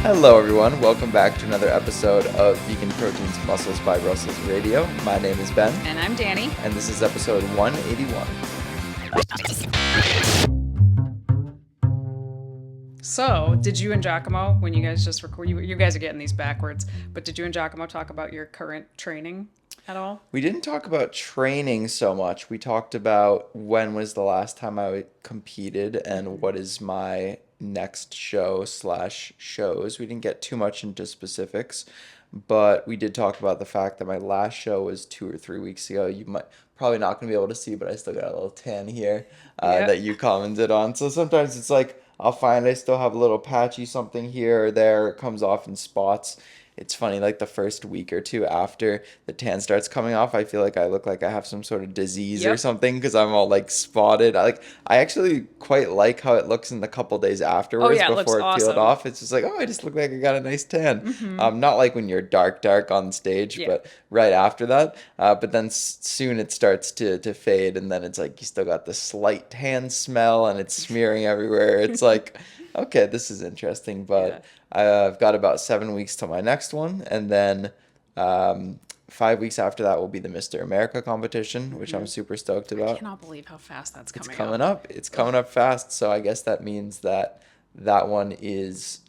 Hello, everyone. Welcome back to another episode of Vegan Proteins, Muscles by Brussels Radio. My name is Ben. And I'm Dani. And this is episode 181. So, did you and Giacomo, when you guys just record, you guys are getting these backwards, but did you and Giacomo talk about your current training at all? We didn't talk about training so much. We talked about when was the last time I competed and what is my next shows. We didn't get too much into specifics, but we did talk about the fact that my last show was 2 or 3 weeks ago. You might probably not going to be able to see, but I still got a little tan here that you commented on. So sometimes it's like I'll find I still have a little patchy something here or there. It comes off in spots. It's funny, like the first week or two after the tan starts coming off, I feel like I look like I have some sort of disease or something because I'm all like spotted. I actually quite like how it looks in the couple days afterwards before it peeled off. It's just like, oh, I just look like I got a nice tan. Mm-hmm. Not like when you're dark on stage, but right after that. But then soon it starts to fade, and then it's like you still got the slight tan smell, and it's smearing everywhere. It's like, okay, this is interesting, but I've got about 7 weeks till my next one, and then 5 weeks after that will be the Mr. America competition, which I'm super stoked about. I cannot believe how fast that's coming up. It's coming up. It's coming up fast, so I guess that means that one is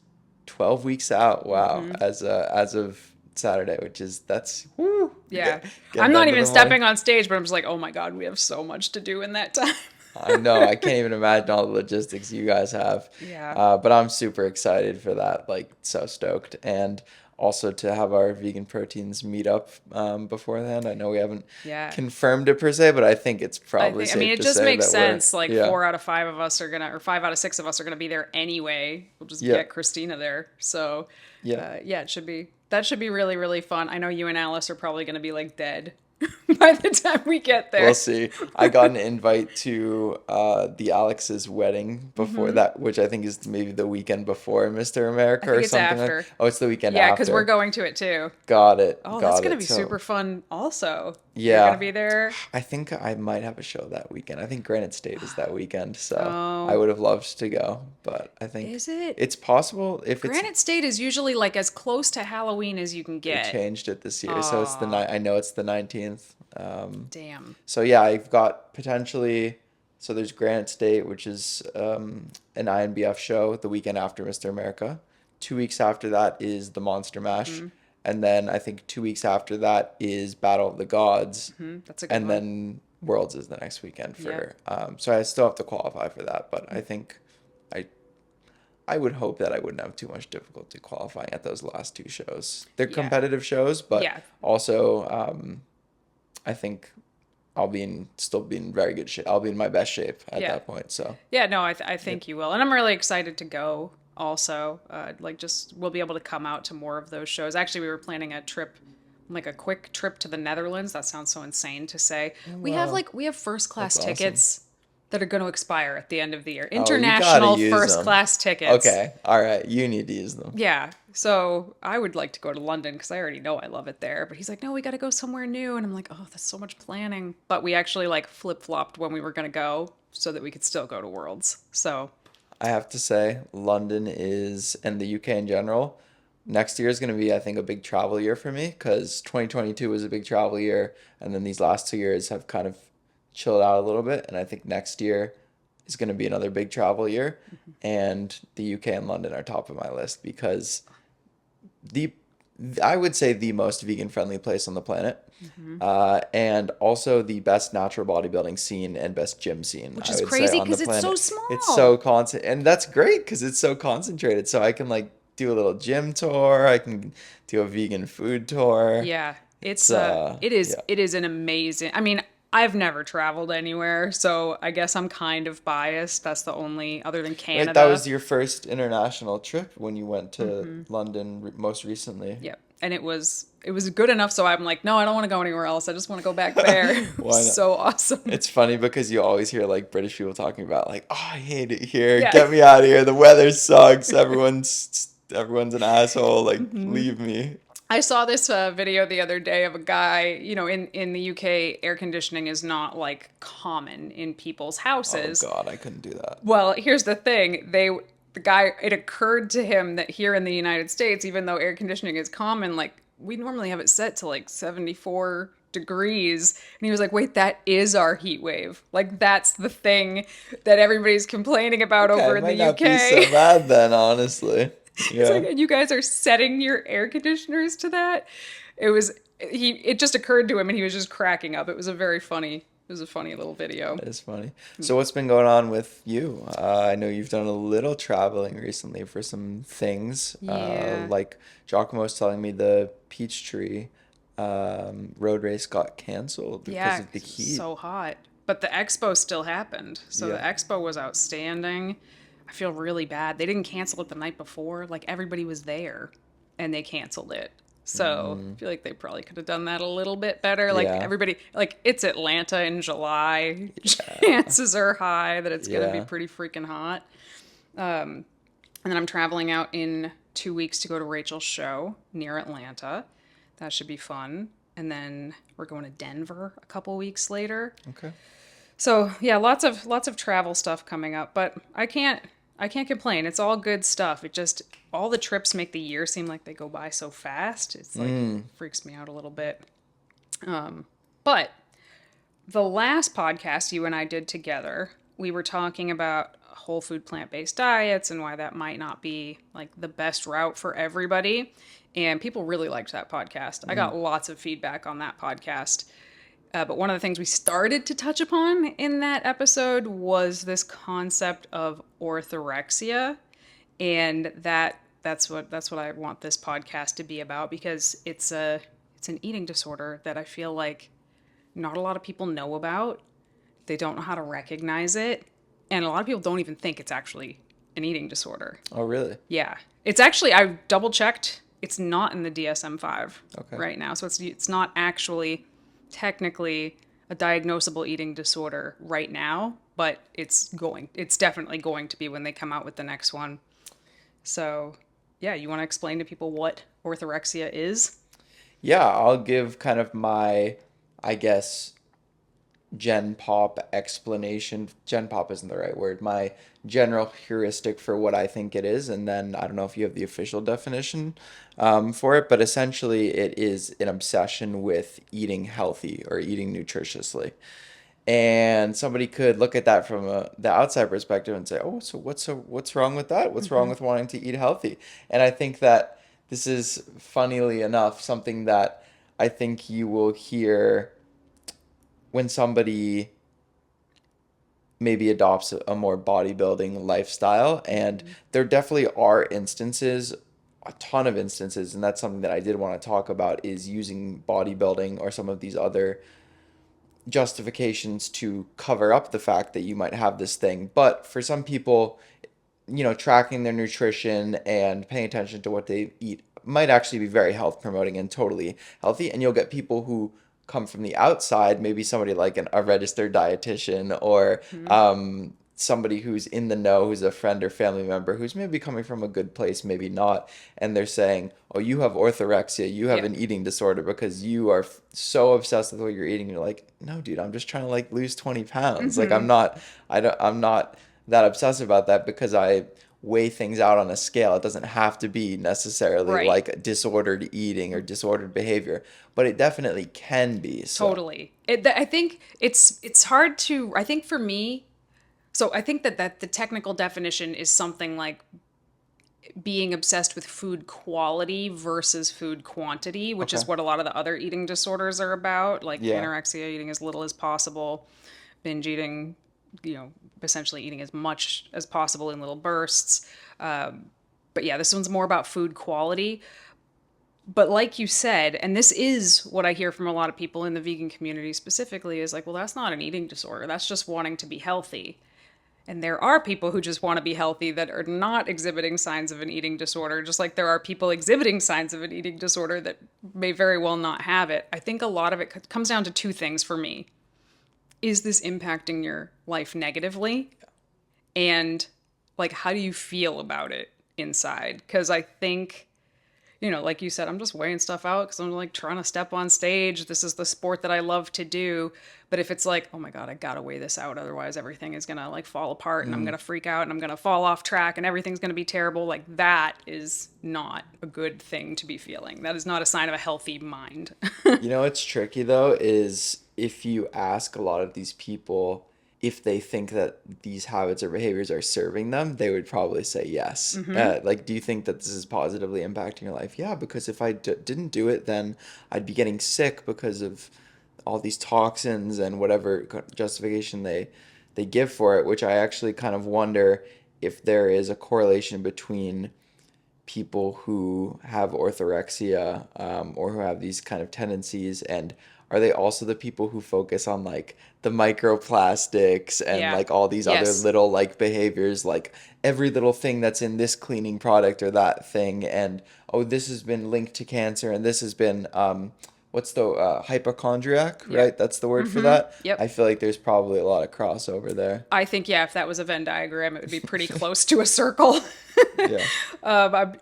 12 weeks out. Wow, as of Saturday, that's whoo. Yeah, I'm not even stepping on stage, but I'm just like, oh my god, we have so much to do in that time. I know. I can't even imagine all the logistics you guys have. Yeah. But I'm super excited for that. Like, so stoked. And also to have our Vegan Proteins meetup beforehand. I know we haven't confirmed it per se, but I think it's probably safe to say it just makes sense. Like 4 out of 5 of us are going to, or 5 out of 6 of us are going to be there anyway. We'll just get Christina there. So, it should be, that should be really, really fun. I know you and Alice are probably going to be like dead by the time we get there. We'll see. I got an invite to the Alex's wedding before that, which I think is maybe the weekend before Mr. America or something. After. Oh, it's the weekend after. Yeah, because we're going to it too. Got it. Oh, that's going to be super fun also. Yeah. You're going to be there? I think I might have a show that weekend. I think Granite State is that weekend, so I would have loved to go, but I think is it? It's possible if Granite State is usually like as close to Halloween as you can get. They changed it this year, so it's I know it's the 19th. Damn. So yeah, I've got potentially. So there's Granite State, which is an INBF show the weekend after Mr. America. 2 weeks after that is the Monster Mash. And then I think 2 weeks after that is Battle of the Gods. That's a good one. And then Worlds is the next weekend for. So I still have to qualify for that, but I think I would hope that I wouldn't have too much difficulty qualifying at those last 2 shows. They're competitive shows, but also I think I'll still be in very good shape. I'll be in my best shape at that point. So I think you will, and I'm really excited to go. Also, we'll be able to come out to more of those shows. Actually, we were planning a trip, like a quick trip to the Netherlands. That sounds so insane to say. Wow. We have first class tickets that are going to expire at the end of the year. International first class tickets. Okay, all right, you need to use them. Yeah, so I would like to go to London because I already know I love it there. But he's like, no, we got to go somewhere new, and I'm like, oh, that's so much planning. But we actually flip flopped when we were going to go so that we could still go to Worlds. So. I have to say, London is, and the UK in general, next year is going to be, I think, a big travel year for me because 2022 was a big travel year, and then these last 2 years have kind of chilled out a little bit, and I think next year is going to be another big travel year, and the UK and London are top of my list because I would say the most vegan-friendly place on the planet, and also the best natural bodybuilding scene and best gym scene. Which is crazy because it's so small. It's so and that's great because it's so concentrated. So I can do a little gym tour. I can do a vegan food tour. Yeah, it is an amazing. I mean, I've never traveled anywhere, so I guess I'm kind of biased. That's the only, other than Canada. Wait, that was your first international trip when you went to London most recently. Yep. And it was good enough, so I'm like, no, I don't want to go anywhere else. I just want to go back there. Why not? So awesome. It's funny because you always hear British people talking about oh, I hate it here. Yeah. Get me out of here. The weather sucks. Everyone's an asshole. Leave me. I saw this video the other day of a guy, in the UK, air conditioning is not common in people's houses. Oh God, I couldn't do that. Well, here's the thing. the guy, it occurred to him that here in the United States, even though air conditioning is common, like we normally have it set to like 74 degrees. And he was like, wait, that is our heat wave. Like that's the thing that everybody's complaining about Okay, over it in might the not be so UK. bad then, honestly. He's like, Yeah, and you guys are setting your air conditioners to that? It was, it just occurred to him and he was just cracking up. It was a very funny, it was a funny little video. that is funny. So what's been going on with you? I know you've done a little traveling recently for some things. Yeah. Like Giacomo's telling me the Peachtree road race got canceled because Yeah, of the 'cause it was heat. so hot. But the expo still happened. So the Yeah. expo was outstanding. I feel really bad. They didn't cancel it the night before. Like everybody was there and they canceled it. So I feel like they probably could have done that a little bit better. Like Yeah. everybody, like it's Atlanta in July. Yeah. Chances are high that it's going to be Yeah. pretty freaking hot. And then I'm traveling out in 2 weeks to go to Rachel's show near Atlanta. That should be fun. And then we're going to Denver a couple weeks later. Okay. So yeah, lots of travel stuff coming up, but I can't complain. It's all good stuff. It just all the trips make the year seem like they go by so fast. It's like freaks me out a little bit. But the last podcast you and I did together, we were talking about whole food plant-based diets and why that might not be like the best route for everybody. And people really liked that podcast. I got lots of feedback on that podcast. But one of the things we started to touch upon in that episode was this concept of orthorexia, and that's what I want this podcast to be about because it's an eating disorder that I feel like not a lot of people know about. They don't know how to recognize it, and a lot of people don't even think it's actually an eating disorder. Oh, really? Yeah, it's actually I double checked. It's not in the DSM-5 Okay. right now, so it's not actually technically a diagnosable eating disorder right now, but it's definitely going to be when they come out with the next one. So, yeah, you want to explain to people what orthorexia is? Yeah, I'll give kind of my, I guess, Gen Pop explanation. Gen Pop isn't the right word. My general heuristic for what I think it is, and then I don't know if you have the official definition for it, but essentially it is an obsession with eating healthy or eating nutritiously. And somebody could look at that from the outside perspective and say, "Oh, so what's wrong with that? What's wrong with wanting to eat healthy?" And I think that this is, funnily enough, something that I think you will hear when somebody maybe adopts a more bodybuilding lifestyle. And there definitely are instances, a ton of instances, and that's something that I did want to talk about is using bodybuilding or some of these other justifications to cover up the fact that you might have this thing. But for some people, tracking their nutrition and paying attention to what they eat might actually be very health promoting and totally healthy. And you'll get people who come from the outside, maybe somebody like a registered dietitian or somebody who's in the know, who's a friend or family member, who's maybe coming from a good place, maybe not. And they're saying, oh, you have orthorexia, you have Yeah. an eating disorder because you are so obsessed with what you're eating. You're like, no, dude, I'm just trying to like lose 20 pounds. Like I'm not that obsessive about that because I weigh things out on a scale. It doesn't have to be necessarily Right. like disordered eating or disordered behavior, but it definitely can be. So, Totally. I think it's hard to I think for me, so I think that the technical definition is something like being obsessed with food quality versus food quantity, which okay. is what a lot of the other eating disorders are about, like Yeah. anorexia, eating as little as possible, binge eating, essentially eating as much as possible in little bursts. But yeah, this one's more about food quality. But like you said, and this is what I hear from a lot of people in the vegan community specifically, is like, well, that's not an eating disorder. That's just wanting to be healthy. And there are people who just want to be healthy that are not exhibiting signs of an eating disorder, just like there are people exhibiting signs of an eating disorder that may very well not have it. I think a lot of it comes down to two things for me. Is this impacting your life negatively? And like, how do you feel about it inside? Because I think like you said, I'm just weighing stuff out because I'm like trying to step on stage. This is the sport that I love to do. But if it's like, oh my God, I gotta weigh this out, otherwise everything is gonna like fall apart and I'm gonna freak out and I'm gonna fall off track and everything's gonna be terrible, like that is not a good thing to be feeling. That is not a sign of a healthy mind. You know what's tricky though is if you ask a lot of these people if they think that these habits or behaviors are serving them, they would probably say yes. Like, do you think that this is positively impacting your life? Yeah, because if I didn't do it, then I'd be getting sick because of all these toxins and whatever justification they give for it, which I actually kind of wonder if there is a correlation between people who have orthorexia or who have these kind of tendencies, and are they also the people who focus on like the microplastics and Yeah. like all these other Yes. little like behaviors, like every little thing that's in this cleaning product or that thing, and oh, this has been linked to cancer and this has been what's the hypochondriac, Yep. right? That's the word for that. I Yep. feel like there's probably a lot of crossover there. I think, yeah, if that was a Venn diagram, it would be pretty close to a circle. Yeah. I'm,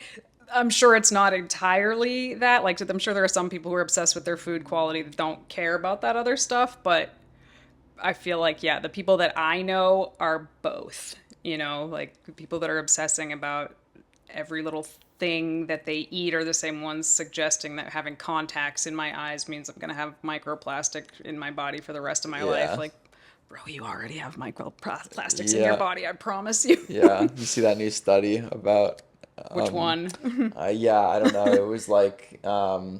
I'm sure it's not entirely that. Like, I'm sure there are some people who are obsessed with their food quality that don't care about that other stuff, but I feel like, yeah, the people that I know are both, like the people that are obsessing about every little thing that they eat are the same ones suggesting that having contacts in my eyes means I'm going to have microplastic in my body for the rest of my life. Yeah. Like, bro, you already have microplastics in your Yeah. body, I promise you. Yeah. You see that new study about Which one? yeah, I don't know. It was like, oh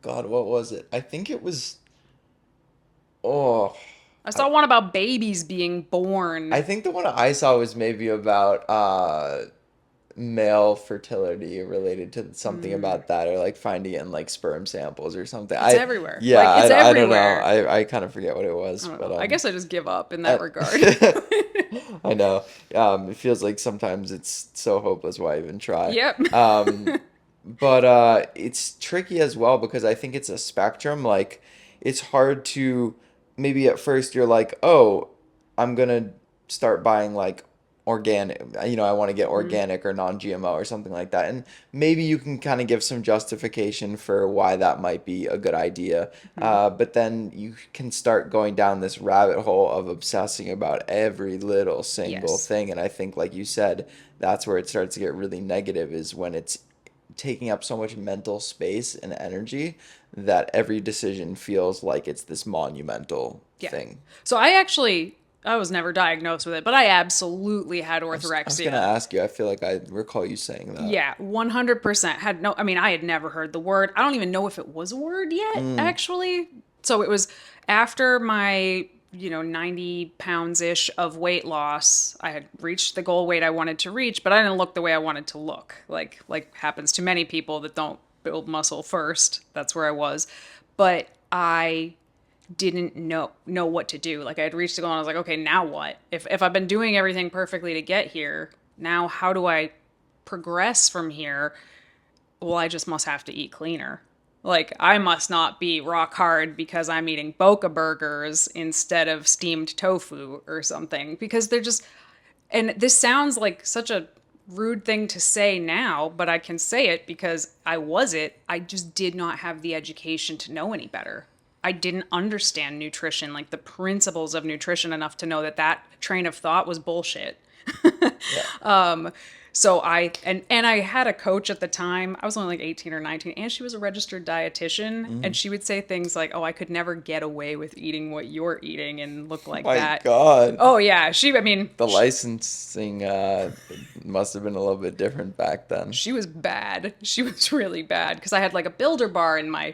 God, what was it? I think it was, oh, I I, saw one about babies being born. I think the one I saw was maybe about male fertility related to something about that, or like finding it in like sperm samples or something. It's everywhere. Yeah, Like, it's I don't know. everywhere. I kind of forget what it was, I don't but know. I guess I just give up in that I, regard. I know. It feels like sometimes it's so hopeless. Why even try? Yep. But it's tricky as well because I think it's a spectrum. Like, it's hard to maybe at first you're like, oh, I'm gonna start buying like organic. I want to get organic or non-GMO or something like that, and maybe you can kind of give some justification for why that might be a good idea. But then you can start going down this rabbit hole of obsessing about every little single Yes. thing, and I think, like you said, that's where it starts to get really negative is when it's taking up so much mental space and energy that every decision feels like it's this monumental Yeah. thing. So I was never diagnosed with it, but I absolutely had I was gonna orthorexia. ask you, I feel like I recall you saying that. Yeah, 100%. I mean, I had never heard the word. I don't even know if it was a word yet, actually. So it was after my, 90 pounds ish of weight loss. I had reached the goal weight I wanted to reach, but I didn't look the way I wanted to look. Like happens to many people that don't build muscle first. That's where I was. But I didn't know what to do. Like I had reached the goal and I was like, okay, now what? If I've been doing everything perfectly to get here, now how do I progress from here? Well, I just must have to eat cleaner. Like I must not be rock hard because I'm eating Boca burgers instead of steamed tofu or something because they're just, and this sounds like such a rude thing to say now, but I can say it because I was it. I just did not have the education to know any better. I didn't understand nutrition, like the principles of nutrition enough to know that that train of thought was bullshit. Yeah. So and I had a coach at the time. I was only like 18 or 19 and she was a registered dietitian and she would say things like, "Oh, I could never get away with eating what you're eating and look like My that." God. Oh yeah, I mean, The licensing must have been a little bit different back then. she was bad. She was really bad because I had like a builder bar in my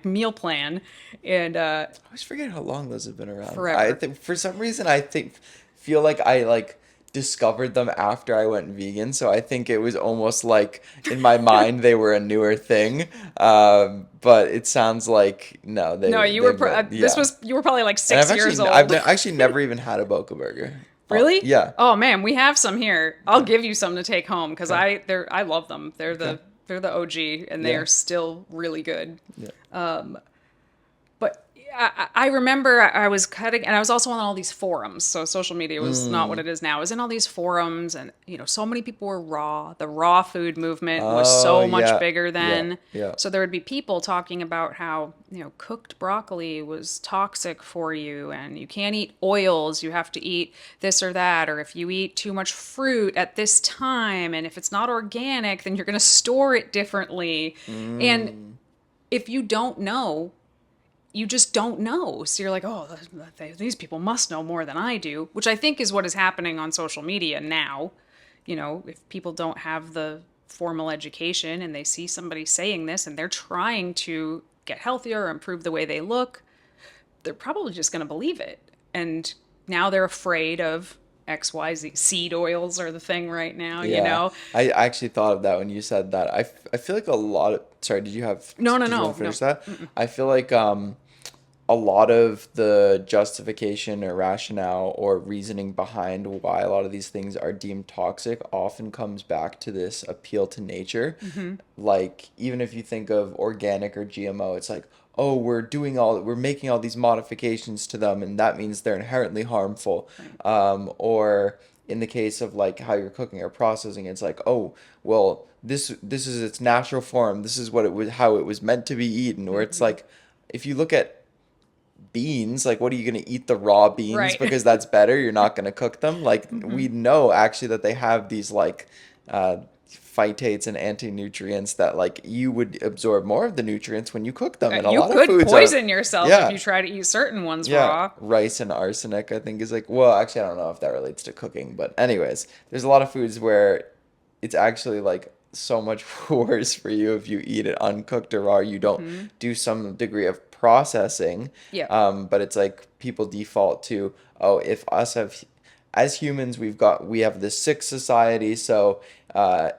meal plan and I always forget how long those have been around. I forever. think for some reason I think feel like I like discovered them after I went vegan, so I think it was almost like in my mind they were a newer thing. But it sounds like no, No, they've been yeah. you were probably like And 6 years old. actually never even had a Boca burger. Really? Yeah. Oh man, we have some here. I'll give you some to take home because Okay. I love them. Okay. They're the OG and they Yeah. are still really good. Yeah. But I remember I was cutting, and I was also on all these forums. So social media was not what Mm. it is now. I was in all these forums, and so many people were raw. The raw food movement was Oh so much yeah, bigger yeah, then. yeah. So there would be people talking about how cooked broccoli was toxic for you, and you can't eat oils. You have to eat this or that, or if you eat too much fruit at this time, and if it's not organic, then you're going to store it differently. And Mm. if you don't know, you just don't know. So you're like, oh, these people must know more than I do, which I think is what is happening on social media now. If people don't have the formal education and they see somebody saying this and they're trying to get healthier or improve the way they look, they're probably just going to believe it. And now they're afraid of XYZ. Seed oils are the thing right now, you Yeah, know? I actually thought of that when you said that. I feel like a lot of, sorry, No, no, did you want no, to no. finish that? I feel like a lot of the justification or rationale or reasoning behind why a lot of these things are deemed toxic often comes back to this appeal to nature. Mm-hmm. Like, even if you think of organic or GMO, it's like, oh, we're making all these modifications to them, and that means they're inherently harmful. Right. Or in the case of like how you're cooking or processing, it's like, oh, well, this is its natural form. This is what it was, how it was meant to be eaten. Or it's Mm-hmm. like, if you look at beans, like what are you going to eat the raw beans Right. because that's better? You're not going to cook them. Like Mm-hmm. we know actually that they have these like phytates and anti-nutrients that like you would absorb more of the nutrients when you cook them. And a You lot of could foods are, poison yourself if yeah, you try to eat certain ones yeah, raw. rice and arsenic I think is like, well, actually I don't know if that relates to cooking, but anyways, there's a lot of foods where it's actually like so much worse for you if you eat it uncooked or raw. You don't Mm-hmm. do some degree of processing, Yeah. but it's like people default to, oh, if us have as humans we have this sick society, so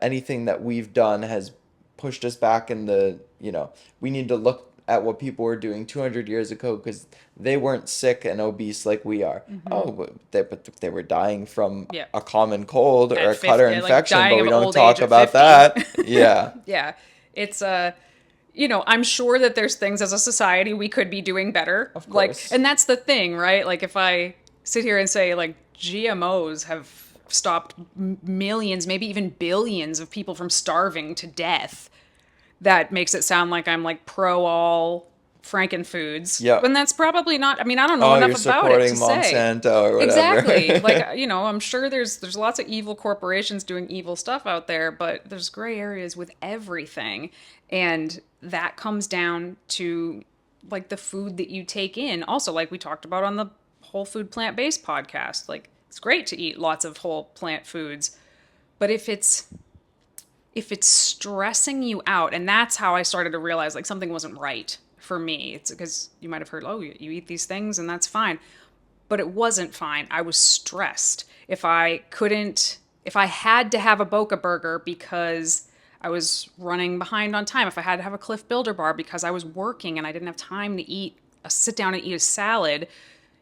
anything that we've done has pushed us back in the, we need to look at what people were doing 200 years ago because they weren't sick and obese like we are. Mm-hmm. Oh, but they were dying from Yeah. a common cold or At a cutter 50, like infection, but dying we of don't old age talk at about 50. that. Yeah. Yeah. It's I'm sure that there's things as a society we could be doing better. Of Like, course. and that's the thing, right? Like, if I sit here and say, like, GMOs have stopped millions, maybe even billions of people from starving to death, that makes it sound like I'm like pro all Frankenfoods. Yeah. When that's probably not, I mean, I don't know Oh, enough you're about it supporting to say. Monsanto or Exactly. whatever. Like, I'm sure there's lots of evil corporations doing evil stuff out there, but there's gray areas with everything. And that comes down to like the food that you take in. Also, like we talked about on the whole food plant-based podcast, like it's great to eat lots of whole plant foods, but if it's stressing you out, and that's how I started to realize like something wasn't right for me. It's because you might have heard, oh, you eat these things and that's fine, but it wasn't fine. I was stressed. If I had to have a Boca burger because I was running behind on time, if I had to have a Cliff Builder bar because I was working and I didn't have time to sit down and eat a salad,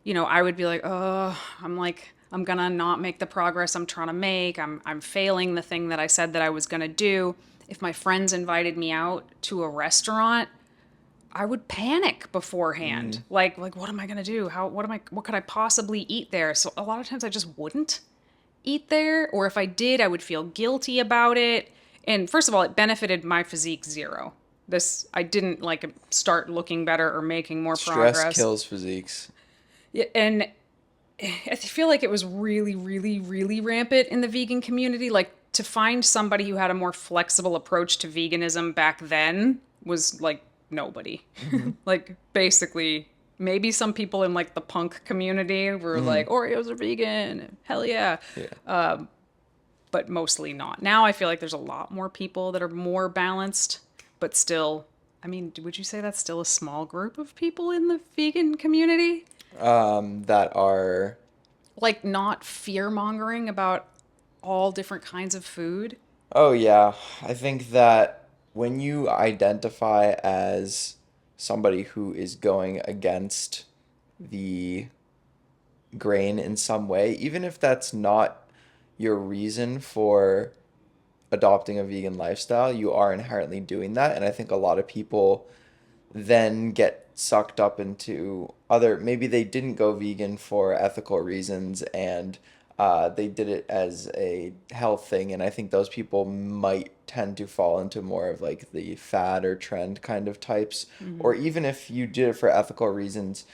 I would be like, oh, I'm gonna not make the progress I'm trying to make. I'm failing the thing that I said that I was gonna do. If my friends invited me out to a restaurant, I would panic beforehand. Mm. Like what am I gonna do? What could I possibly eat there? So a lot of times I just wouldn't eat there, or if I did, I would feel guilty about it. And first of all, it benefited my physique zero. This I didn't like start looking better or making more Stress progress. kills physiques. Yeah, and I feel like it was really, really, really rampant in the vegan community. Like to find somebody who had a more flexible approach to veganism back then was like nobody. Hmm. Like basically, maybe some people in like the punk community were Hmm. like Oreos are vegan, hell yeah, Yeah. but mostly not. Now I feel like there's a lot more people that are more balanced, but still. I mean, would you say that's still a small group of people in the vegan community? That are, Like not fear mongering about all different kinds of food. oh yeah, I think that when you identify as somebody who is going against the grain in some way, even if that's not your reason for adopting a vegan lifestyle, you are inherently doing that. And I think a lot of people then get sucked up into other, maybe they didn't go vegan for ethical reasons, and they did it as a health thing, and I think those people might tend to fall into more of like the fad or trend kind of types. Mm-hmm. Or even if you did it for ethical reasons,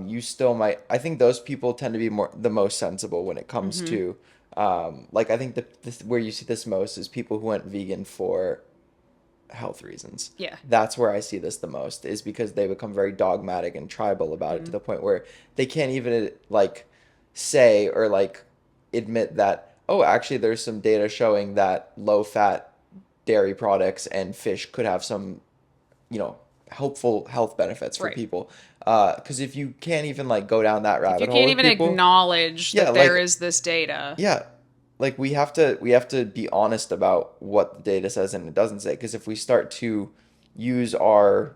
you still might. I think those people tend to be more the most sensible when it comes Mm-hmm. to like I think where you see this most is people who went vegan for health reasons. Yeah. That's where I see this the most, is because they become very dogmatic and tribal about it to Mm-hmm. the point where they can't even like say or like admit that, oh, actually there's some data showing that low fat dairy products and fish could have some, you know, helpful health benefits for Right. people. Because if you can't even like go down that If you rabbit hole can't with even people, acknowledge yeah, that there like is this data. yeah, like we have to be honest about what the data says and it doesn't say. Because if we start to use our,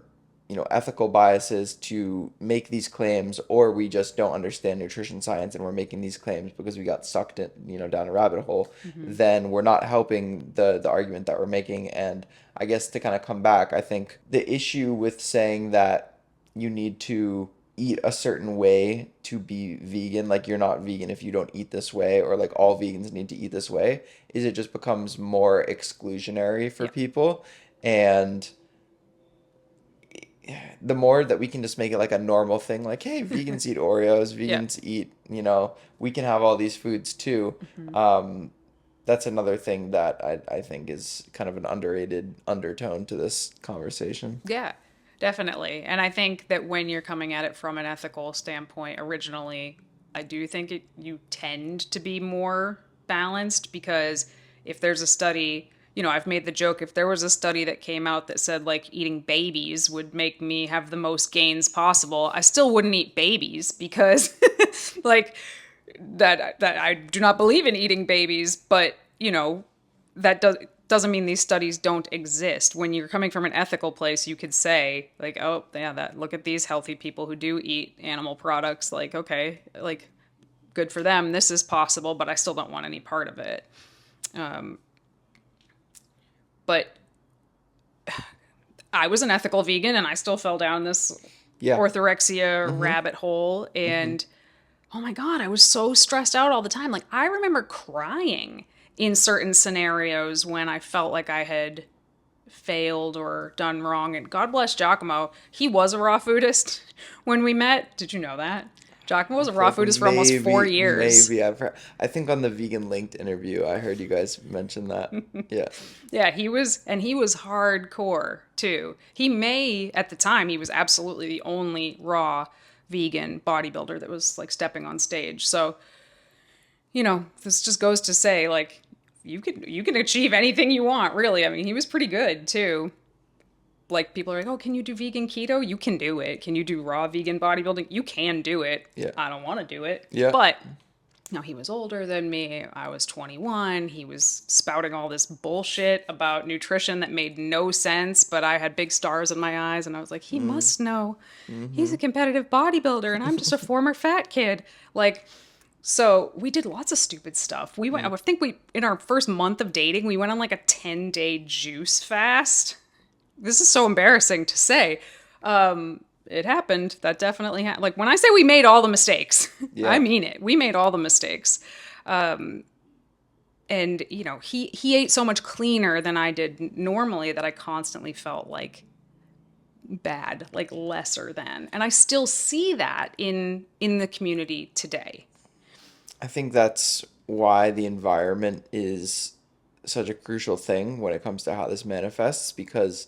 ethical biases to make these claims, or we just don't understand nutrition science and we're making these claims because we got sucked in, down a rabbit hole, Mm-hmm. then we're not helping the argument that we're making. And I guess to kind of come back, I think the issue with saying that you need to eat a certain way to be vegan, like you're not vegan if you don't eat this way, or like all vegans need to eat this way, is it just becomes more exclusionary for Yeah. people. And the more that we can just make it like a normal thing, like, hey, vegans eat Oreos, Yeah. vegans eat, we can have all these foods too. Mm-hmm. Um, that's another thing that I think is kind of an underrated undertone to this conversation. Yeah, definitely. And I think that when you're coming at it from an ethical standpoint, originally, I do think you tend to be more balanced because if there's a study, I've made the joke if there was a study that came out that said like eating babies would make me have the most gains possible, I still wouldn't eat babies because like that I do not believe in eating babies, but that doesn't mean these studies don't exist. When you're coming from an ethical place, you could say like, oh yeah, that look at these healthy people who do eat animal products. Like, okay, like good for them. This is possible, but I still don't want any part of it. But I was an ethical vegan, and I still fell down this Yeah. orthorexia Mm-hmm. rabbit hole, Mm-hmm. and oh my God, I was so stressed out all the time. Like, I remember crying in certain scenarios when I felt like I had failed or done wrong. And God bless Giacomo. He was a raw foodist when we met. Did you know that? Giacomo was I a feel raw like foodist for almost 4 years. maybe I've heard. I think on the Vegan Linked interview, I heard you guys mention that. Yeah. Yeah, he was hardcore too. At the time, he was absolutely the only raw vegan bodybuilder that was like stepping on stage. So, this just goes to say like you can achieve anything you want, really. I mean, he was pretty good too. Like people are like, "Oh, can you do vegan keto?" You can do it. Can you do raw vegan bodybuilding? You can do it. Yeah. I don't want to do it. Yeah. But no, he was older than me. I was 21. He was spouting all this bullshit about nutrition that made no sense, but I had big stars in my eyes and I was like, he Mm. must know. He's Mm-hmm. a competitive bodybuilder and I'm just a former fat kid. Like, so we did lots of stupid stuff. Mm. I think in our first month of dating, we went on like a 10-day juice fast. This is so embarrassing to say. It happened. That definitely happened. Like when I say we made all the mistakes, I Yeah. mean it. We made all the mistakes. And he ate so much cleaner than I did normally that I constantly felt like bad, like lesser than. And I still see that in the community today. I think that's why the environment is such a crucial thing when it comes to how this manifests, because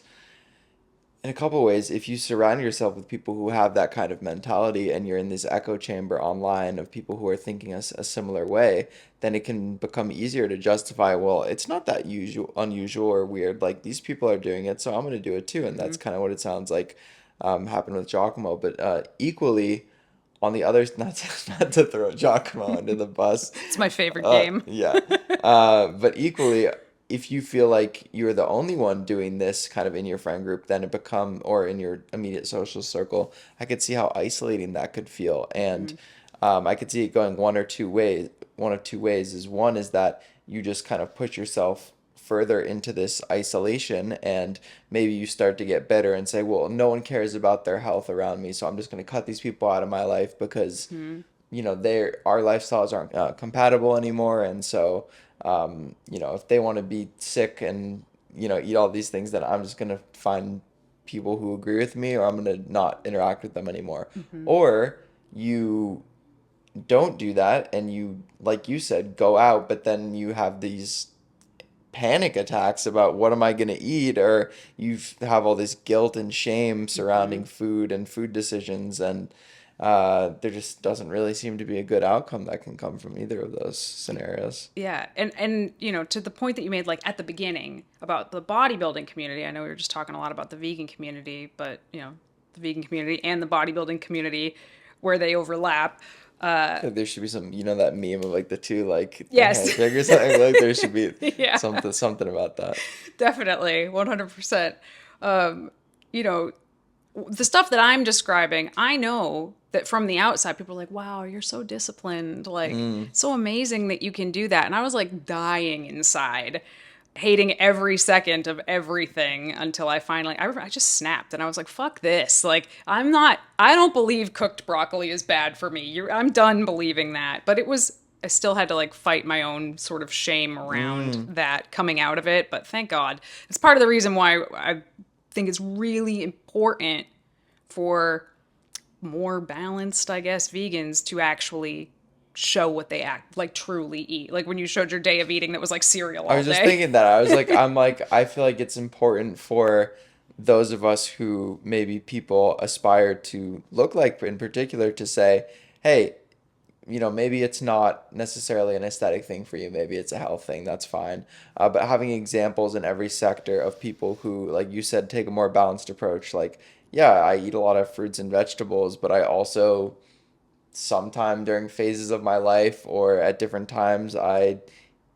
in a couple of ways, if you surround yourself with people who have that kind of mentality and you're in this echo chamber online of people who are thinking a similar way, then it can become easier to justify, well, it's not that unusual or weird. Like these people are doing it, so I'm going to do it too. And Hmm. that's kind of what it sounds like happened with Giacomo. But equally, on the other, not to throw Giacomo under the bus, It's my favorite game. yeah. But equally, if you feel like you're the only one doing this kind of in your friend group, then it become, or in your immediate social circle, I could see how isolating that could feel. And Hmm. I could see it going one or two ways. One of two ways is, one is that you just kind of push yourself further into this isolation, and maybe you start to get bitter and say, well, no one cares about their health around me, so I'm just going to cut these people out of my life because Hmm. our lifestyles aren't compatible anymore, and so if they want to be sick and eat all these things, then I'm just gonna find people who agree with me, or I'm gonna not interact with them anymore. Hmm. Or you don't do that, and you, like you said, go out, but then you have these panic attacks about what am I going to eat, or you have all this guilt and shame Hmm. surrounding food and food decisions, and there just doesn't really seem to be a good outcome that can come from either of those scenarios. Yeah, and to the point that you made like at the beginning about the bodybuilding community, I know we were just talking a lot about the vegan community, but the vegan community and the bodybuilding community where they overlap. I feel like there should be some, that meme of like the two, like the Yes. handshake or something. Like there should be Yeah, something about that. definitely, 100%. Um, you know, the stuff that I'm describing, I know that from the outside, people are like, wow, you're so disciplined. Like, Mm. so amazing that you can do that. And I was like dying inside, hating every second of everything until I finally, I just snapped and I was like, fuck this. Like, I don't believe cooked broccoli is bad for me. I'm done believing that. But I still had to like fight my own sort of shame around Mm. that coming out of it. But thank God. It's part of the reason why I think it's really important for more balanced, I guess, vegans to actually show what they act like truly eat. Like when you showed your day of eating that was like cereal I all was just day. thinking that. I feel like it's important for those of us who maybe people aspire to look like in particular to say, hey, maybe it's not necessarily an aesthetic thing for you. Maybe it's a health thing. That's fine. But having examples in every sector of people who, like you said, take a more balanced approach. Like, yeah, I eat a lot of fruits and vegetables, but I also sometime during phases of my life or at different times, I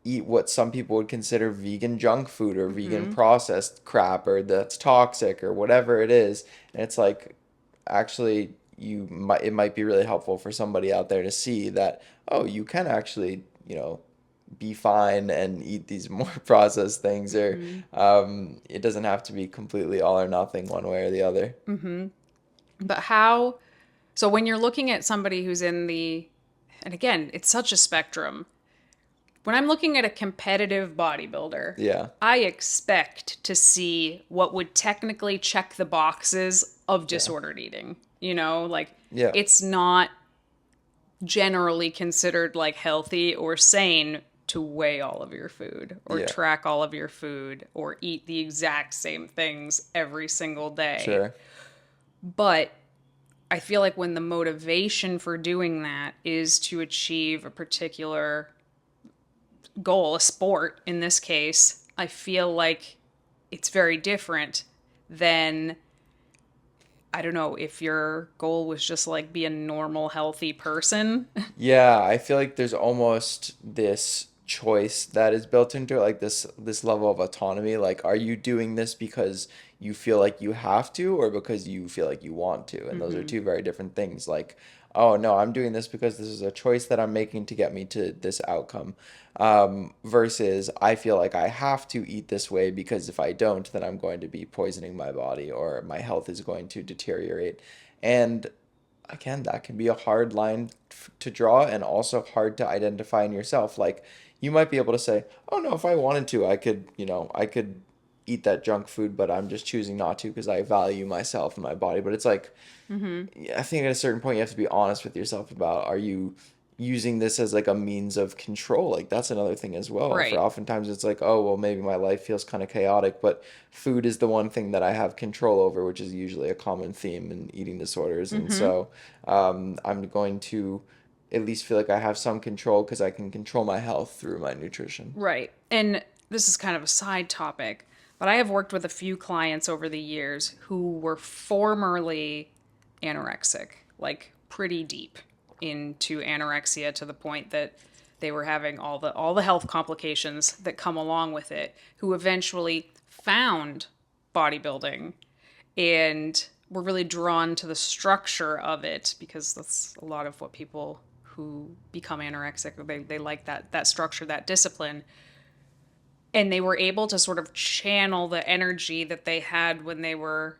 eat what some people would consider vegan junk food or vegan Hmm. processed crap or that's toxic or whatever it is. And it's like, actually, it might be really helpful for somebody out there to see that, oh, you can actually, be fine and eat these more processed things, or Hmm. it doesn't have to be completely all or nothing one way or the other. Hmm. But how, so when you're looking at somebody who's in and again, it's such a spectrum. When I'm looking at a competitive bodybuilder, Yeah. I expect to see what would technically check the boxes of Yeah. disordered eating. Like Yeah. it's not generally considered like healthy or sane to weigh all of your food or Yeah. track all of your food or eat the exact same things every single day. Sure. But I feel like when the motivation for doing that is to achieve a particular goal, a sport in this case, I feel like it's very different than, I don't know, if your goal was just like be a normal, healthy person. Yeah, I feel like there's almost this choice that is built into it, like this level of autonomy. Like, are you doing this because you feel like you have to, or because you feel like you want to? And those are Hmm. two very different things. Like, oh no, I'm doing this because this is a choice that I'm making to get me to this outcome. Versus I feel like I have to eat this way because if I don't, then I'm going to be poisoning my body or my health is going to deteriorate. And again, that can be a hard line to draw and also hard to identify in yourself. Like, you might be able to say, "Oh no, if I wanted to, I could eat that junk food, but I'm just choosing not to because I value myself and my body." But it's like, Hmm. I think at a certain point you have to be honest with yourself about, are you using this as like a means of control? Like that's another thing as well. For Right. oftentimes it's like, oh, well, maybe my life feels kind of chaotic, but food is the one thing that I have control over, which is usually a common theme in eating disorders. And Hmm. so I'm going to at least feel like I have some control because I can control my health through my nutrition. Right. And this is kind of a side topic, but I have worked with a few clients over the years who were formerly anorexic, like pretty deep into anorexia to the point that they were having all the health complications that come along with it, who eventually found bodybuilding and were really drawn to the structure of it because that's a lot of what people who become anorexic, they like that structure, that discipline. and they were able to sort of channel the energy that they had when they were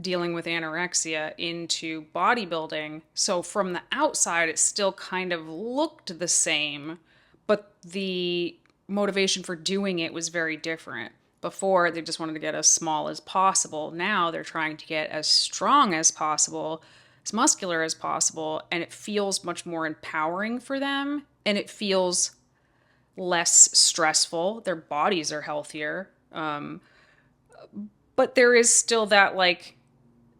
dealing with anorexia into bodybuilding. So from the outside, it still kind of looked the same, but the motivation for doing it was very different. Before, they just wanted to get as small as possible. Now they're trying to get as strong as possible, as muscular as possible, and it feels much more empowering for them, and it feels less stressful. Their bodies are healthier. But there is still that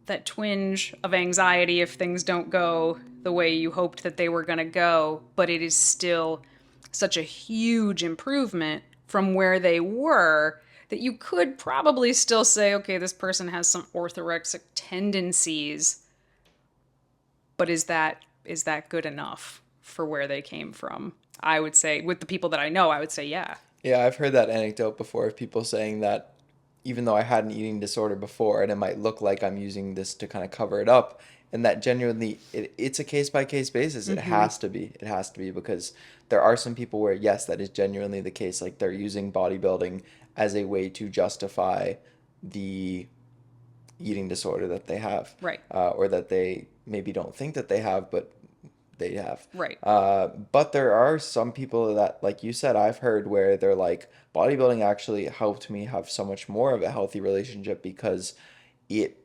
that twinge of anxiety if things don't go the way you hoped that they were going to go, but it is still such a huge improvement from where they were that you could probably still say, okay, this person has some orthorexic tendencies, but is that good enough for where they came from? I would say, with the people that I know, I would say yeah. Yeah, I've heard that anecdote before of people saying that even though I had an eating disorder before and it might look like I'm using this to kind of cover it up, and that genuinely it's a case by case basis. It Mm-hmm. has to be. It has to be because there are some people where yes, that is genuinely the case. Like they're using bodybuilding as a way to justify the eating disorder that they have, Right. or that they maybe don't think that they have, but they have. Right. But there are some people that, like you said, I've heard where they're like, bodybuilding actually helped me have so much more of a healthy relationship because it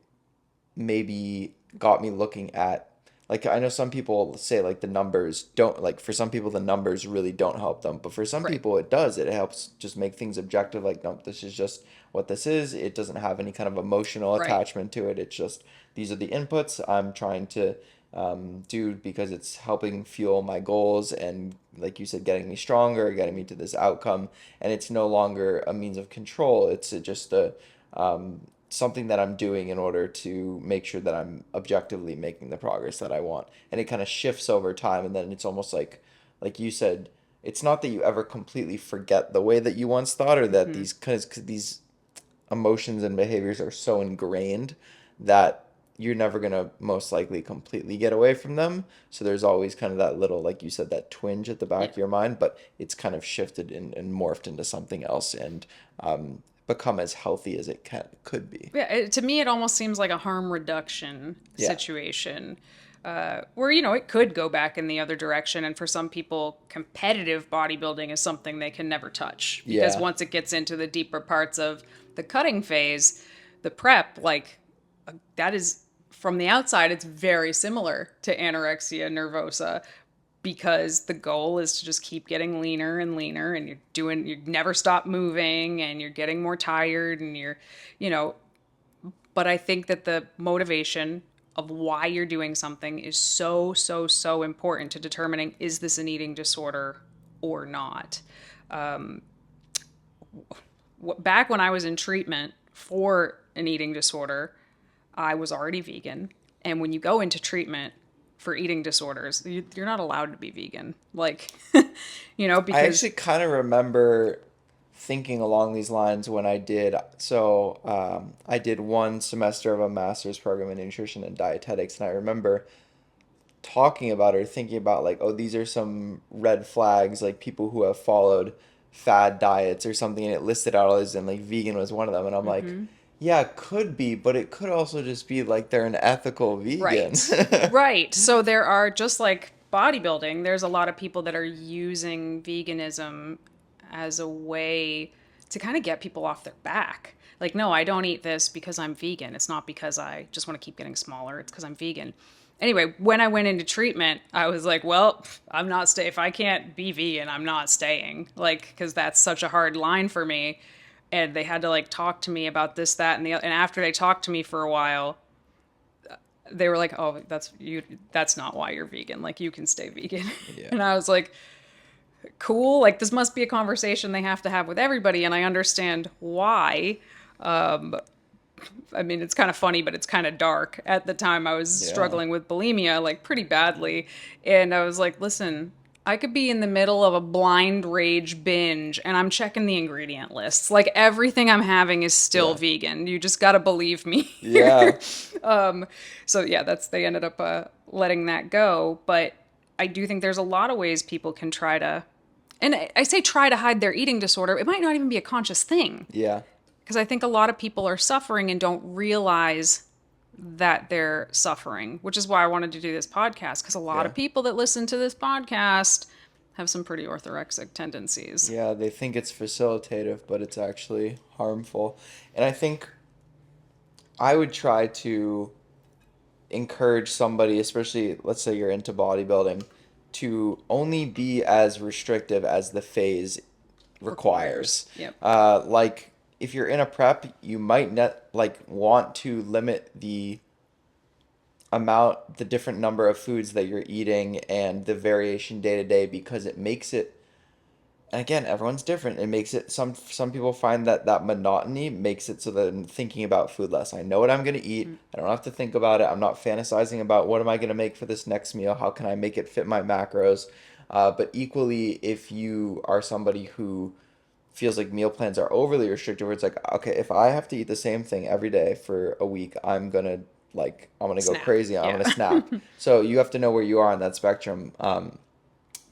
maybe got me looking at, like, I know some people say like the numbers don't, like for some people the numbers really don't help them, but for some Right. people it does. It helps just make things objective, like no, this is just what this is. It doesn't have any kind of emotional Right. attachment to it. It's just these are the inputs I'm trying to do because it's helping fuel my goals and, like you said, getting me stronger, getting me to this outcome, and it's no longer a means of control. It's just a something that I'm doing in order to make sure that I'm objectively making the progress that I want. And it kind of shifts over time, and then it's almost like you said, it's not that you ever completely forget the way that you once thought, or that Mm-hmm. cause these emotions and behaviors are so ingrained that you're never gonna most likely completely get away from them. So there's always kind of that little, like you said, that twinge at the Yeah. back of your mind, but it's kind of shifted and morphed into something else and become as healthy as it could be. Yeah, to me, it almost seems like a harm reduction Yeah. situation, where it could go back in the other direction. And for some people, competitive bodybuilding is something they can never touch because Yeah. once it gets into the deeper parts of the cutting phase, the prep, that is from the outside, it's very similar to anorexia nervosa because the goal is to just keep getting leaner and leaner, and you never stop moving, and you're getting more tired, and you know but I think that the motivation of why you're doing something is so, so, so important to determining, is this an eating disorder or not? Back when I was in treatment for an eating disorder, I was already vegan. And when you go into treatment for eating disorders, you're not allowed to be vegan. I Because, actually kind of remember thinking along these lines when I did. So I did one semester of a master's program in nutrition and dietetics, and I remember talking about or thinking about like, oh, these are some red flags, like people who have followed fad diets or something, and it listed out all these, and like vegan was one of them, and I'm like, mm-hmm. yeah, it could be, but it could also just be like they're an ethical vegan. Right. Right. So there are, just like bodybuilding, there's a lot of people that are using veganism as a way to kind of get people off their back. Like, no, I don't eat this because I'm vegan. It's not because I just want to keep getting smaller. It's because I'm vegan. Anyway, when I went into treatment, I was like, well, I'm not stay if I can't be vegan, I'm not staying. Like, because that's such a hard line for me. And they had to like talk to me about this, that, and and after they talked to me for a while, they were like, "Oh, that's not why you're vegan. Like, you can stay vegan." Yeah. And I was like, "Cool. Like, this must be a conversation they have to have with everybody." And I understand why. I mean, it's kind of funny, but it's kind of dark. At the time, I was Yeah. struggling with bulimia, like pretty badly. And I was like, listen, I could be in the middle of a blind rage binge and I'm checking the ingredient lists. Like, everything I'm having is still Yeah. vegan. You just got to believe me. Yeah. So yeah, they ended up letting that go. But I do think there's a lot of ways people can try to And I say try to hide their eating disorder. It might not even be a conscious thing. Yeah. Because I think a lot of people are suffering and don't realize that they're suffering, which is why I wanted to do this podcast. Because a lot Yeah. of people that listen to this podcast have some pretty orthorexic tendencies. Yeah, they think it's facilitative, but it's actually harmful. And I think I would try to encourage somebody, especially let's say you're into bodybuilding, to only be as restrictive as the phase Requires. requires. Yep. Like if you're in a prep, you might not like want to limit the different number of foods that you're eating and the variation day to day because it makes it, and again, everyone's different. It makes it, some people find that monotony makes it so that I'm thinking about food less. I know what I'm gonna eat. I don't have to think about it. I'm not fantasizing about what am I gonna make for this next meal. How can I make it fit my macros? But equally, if you are somebody who feels like meal plans are overly restrictive, where it's like, okay, if I have to eat the same thing every day for a week, I'm gonna go Snap. crazy. I'm Yeah. gonna snap. So you have to know where you are on that spectrum.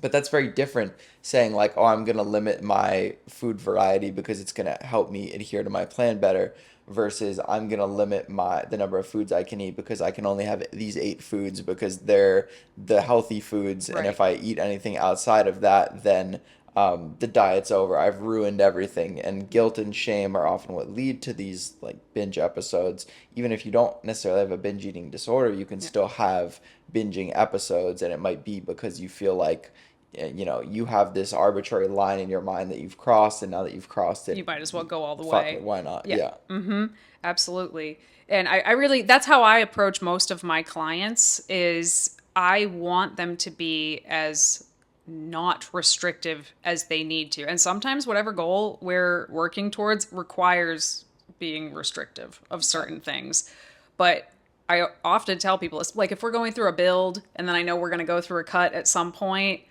But that's very different saying like, oh, I'm gonna limit my food variety because it's gonna help me adhere to my plan better versus I'm gonna limit the number of foods I can eat because I can only have these 8 foods because they're the healthy foods, and Right. if I eat anything outside of that, then the diet's over. I've ruined everything, and Yep. guilt and shame are often what lead to these like binge episodes. Even if you don't necessarily have a binge eating disorder, you can Yep. still have binging episodes, and it might be because you feel like you have this arbitrary line in your mind that you've crossed, and now that you've crossed You it, might as well go all the fuck way. it, why not? Yeah. Yeah. Absolutely. And I really, that's how I approach most of my clients is I want them to be as not restrictive as they need to. And sometimes whatever goal we're working towards requires being restrictive of certain things. But I often tell people, it's like if we're going through a build and then I know we're going to go through a cut at some point,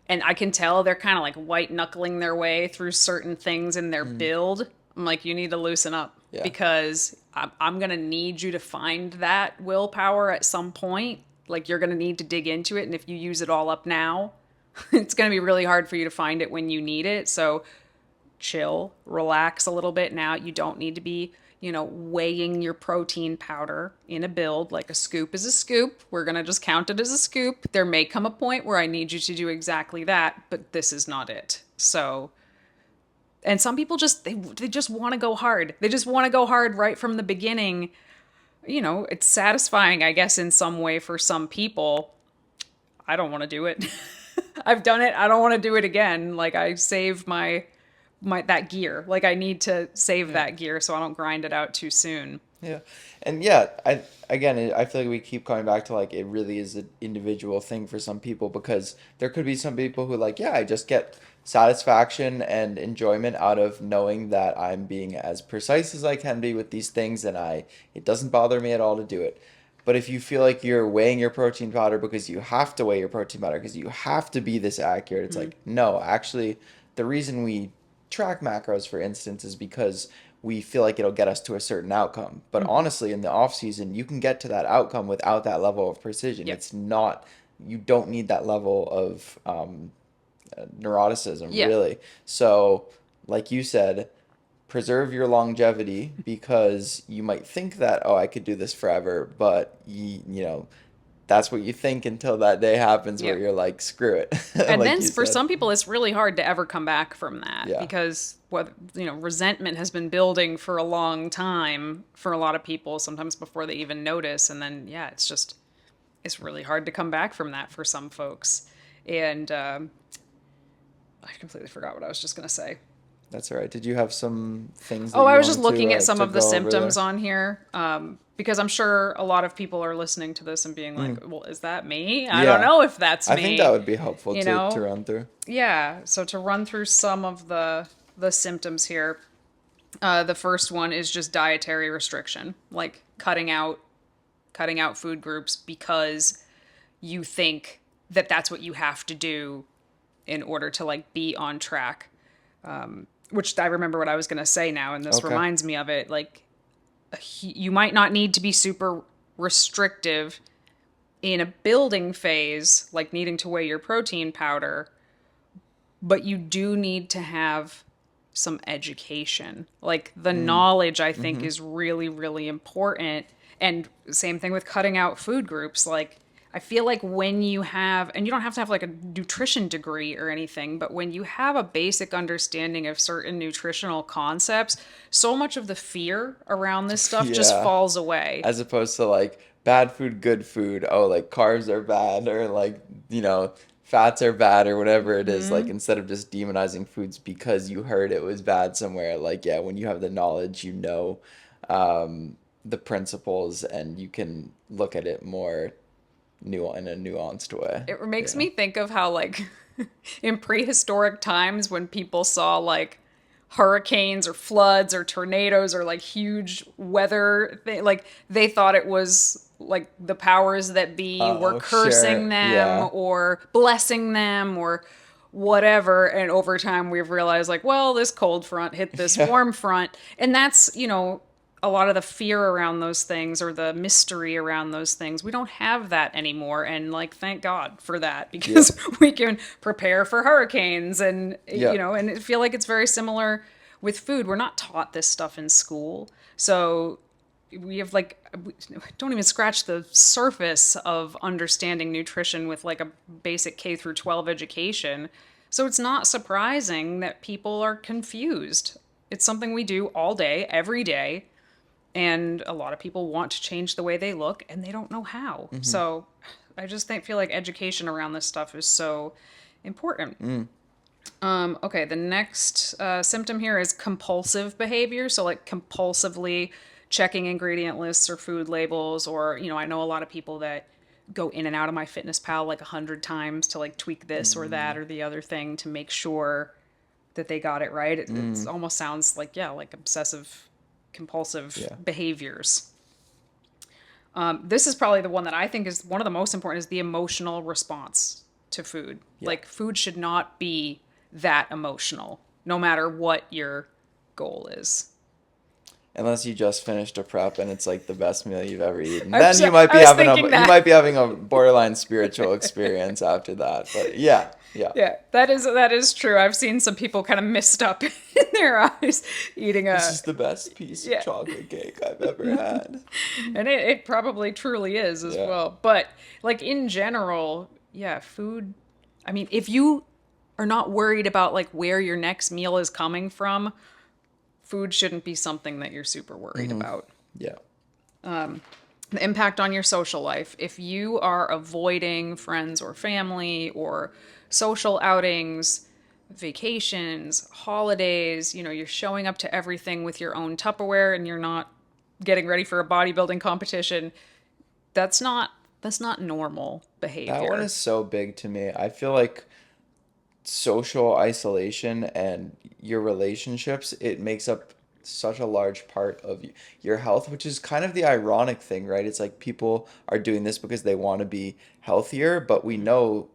and I can tell they're kind of like white knuckling their way through certain things in their Mm, build. I'm like, you need to loosen up yeah. because I'm going to need you to find that willpower at some point. Like, you're going to need to dig into it. And if you use it all up now, it's going to be really hard for you to find it when you need it. So, chill, relax a little bit now. You don't need to be, weighing your protein powder in a build. Like a scoop is a scoop. We're going to just count it as a scoop. There may come a point where I need you to do exactly that, but this is not it. So, and some people just they just want to go hard. They just want to go hard right from the beginning. It's satisfying, I guess, in some way for some people. I don't want to do it. I've done it. I don't want to do it again. Like I save my that gear. Like I need to save Yeah. that gear so I don't grind it out too soon. Yeah. And yeah, I feel like we keep coming back to like it really is an individual thing for some people because there could be some people who like, yeah, I just get satisfaction and enjoyment out of knowing that I'm being as precise as I can be with these things, and it doesn't bother me at all to do it. But if you feel like you're weighing your protein powder because you have to weigh your protein powder because you have to be this accurate, it's Mm-hmm. like, no, actually, the reason we track macros, for instance, is because we feel like it'll get us to a certain outcome. But Mm-hmm. honestly, in the off season, you can get to that outcome without that level of precision. Yep. It's not, you don't need that level of neuroticism, Yeah. really. So, like you said, preserve your longevity because you might think that, oh, I could do this forever, but that's what you think until that day happens where Yep. you're like, screw it, And like then you for said. some people, it's really hard to ever come back from that Yeah. because what resentment has been building for a long time for a lot of people, sometimes before they even notice. And then yeah, it's really hard to come back from that for some folks. And I completely forgot what I was just gonna say. That's all right. Did you have some things that Oh, I you was just wanted looking at some to of the go over symptoms there? on here because I'm sure a lot of people are listening to this and being like, Mm. well, is that me? I don't Yeah. know if that's I think that me. would be helpful You to know? run through. Yeah. So to run through some of the symptoms here, the first one is just dietary restriction, like cutting out food groups because you think that that's what you have to do in order to like be on track. Which I remember what I was going to say now, and this Okay. reminds me of it. Like, you might not need to be super restrictive in a building phase, like needing to weigh your protein powder, but you do need to have some education. Like the knowledge, I think, is really, really important. And same thing with cutting out food groups. Like, I feel like when you have, and you don't have to have like a nutrition degree or anything, but when you have a basic understanding of certain nutritional concepts, so much of the fear around this stuff just Yeah. falls away. As opposed to like bad food, good food. Oh, like carbs are bad, or like, fats are bad, or whatever it is. Like, instead of just demonizing foods because you heard it was bad somewhere, like, yeah, when you have the knowledge, the principles, and you can look at it more in a nuanced way. It makes Yeah. me think of how, like, in prehistoric times when people saw, like, hurricanes or floods or tornadoes or, like, huge weather, like, they thought it was, like, the powers that be were Oh, cursing sure. them Yeah. or blessing them or whatever. And over time, we've realized, like, well, this cold front hit this Yeah. warm front. And that's, a lot of the fear around those things or the mystery around those things. We don't have that anymore. And like, thank God for that Yeah. because we can prepare for hurricanes and, Yeah. and I feel like it's very similar with food. We're not taught this stuff in school. So we have like, we don't even scratch the surface of understanding nutrition with like a basic K through 12 education. So it's not surprising that people are confused. It's something we do all day, every day, and a lot of people want to change the way they look and they don't know how. Hmm. So I just feel like education around this stuff is so important. Okay, the next symptom here is compulsive behavior. So, like, compulsively checking ingredient lists or food labels, or, I know a lot of people that go in and out of my fitness pal like 100 times to like tweak this or that Mm. or the other thing to make sure that they got it right. It Mm. almost sounds like, yeah, like obsessive compulsive Yeah. behaviors. This is probably the one that I think is one of the most important is the emotional response to food. Yeah. Like food should not be that emotional, no matter what your goal is. Unless you just finished a prep and it's like the best meal you've ever eaten. I'm Then so, you might I be was having thinking you that. might be having a borderline spiritual experience after that. But yeah, yeah. Yeah, that is true. I've seen some people kind of mist up in their eyes eating This a is the best piece of yeah, chocolate cake I've ever had. and it probably truly is as Yeah. well. But like in general, yeah, food. I mean, if you are not worried about like where your next meal is coming from, food shouldn't be something that you're super worried Hmm. about. Yeah. The impact on your social life. If you are avoiding friends or family or social outings, vacations, holidays, you're showing up to everything with your own Tupperware and you're not getting ready for a bodybuilding competition, that's not normal That one behavior. is so big to me. I feel like social isolation and your relationships, it makes up such a large part of your health, which is kind of the ironic thing, right? It's like people are doing this because they want to be healthier, but we know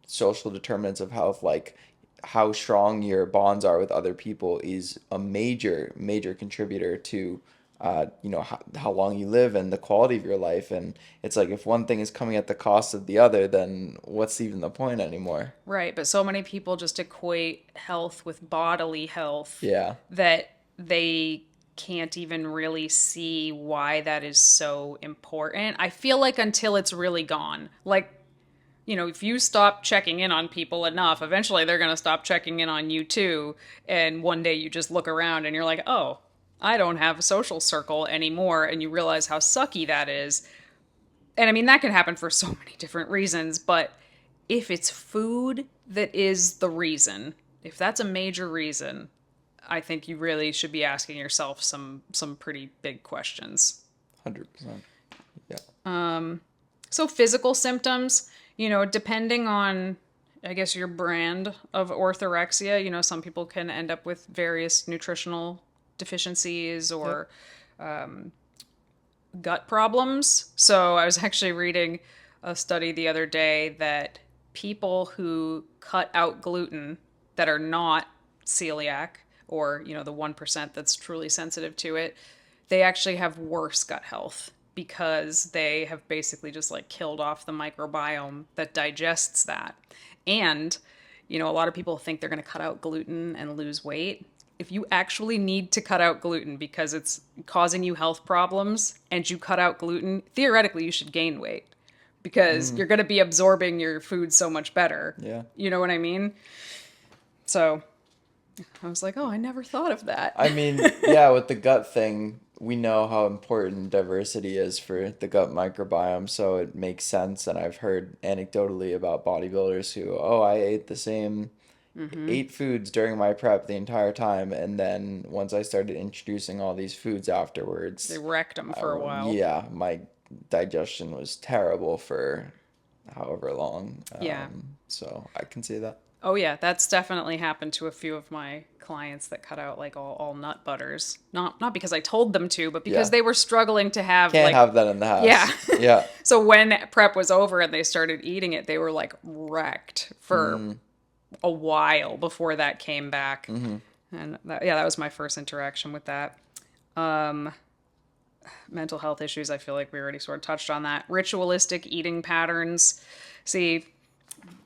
social determinants of health, like how strong your bonds are with other people, is a major, major contributor to how long you live and the quality of your life. And it's like if one thing is coming at the cost of the other, then what's even the point anymore? Right, but so many people just equate health with bodily health Yeah. that they can't even really see why that is so important. I feel like until it's really gone. Like, if you stop checking in on people enough, eventually they're going to stop checking in on you too. And one day you just look around and you're like, oh, I don't have a social circle anymore. And you realize how sucky that is. And I mean, that can happen for so many different reasons, but if it's food that is the reason, if that's a major reason, I think you really should be asking yourself some pretty big questions. 100%. Yeah. So physical symptoms, depending on I guess your brand of orthorexia, some people can end up with various nutritional deficiencies Yep. or gut problems. So I was actually reading a study the other day that people who cut out gluten that are not celiac or, the 1% that's truly sensitive to it, they actually have worse gut health because they have basically just like killed off the microbiome that digests that. And A lot of people think they're going to cut out gluten and lose weight. If you actually need to cut out gluten because it's causing you health problems and you cut out gluten, theoretically you should gain weight because you're going to be absorbing your food so much better. Yeah. You know what I mean? So I was like, oh, I never thought of that. I mean, yeah, with the gut thing, we know how important diversity is for the gut microbiome, so it makes sense. And I've heard anecdotally about bodybuilders who, oh, I ate the same eight foods during my prep the entire time, and then once I started introducing all these foods afterwards, They wrecked them for a while. yeah, my digestion was terrible for however long. Yeah. So I can see that. Oh yeah, that's definitely happened to a few of my clients that cut out like all nut butters. Not because I told them to, but because Yeah. they were struggling to have Can't like have that in the house. yeah. Yeah. So when prep was over and they started eating it, they were like wrecked for a while before that came back. And that was my first interaction with that. Mental health issues, I feel like we already sort of touched on that. Ritualistic eating patterns. See,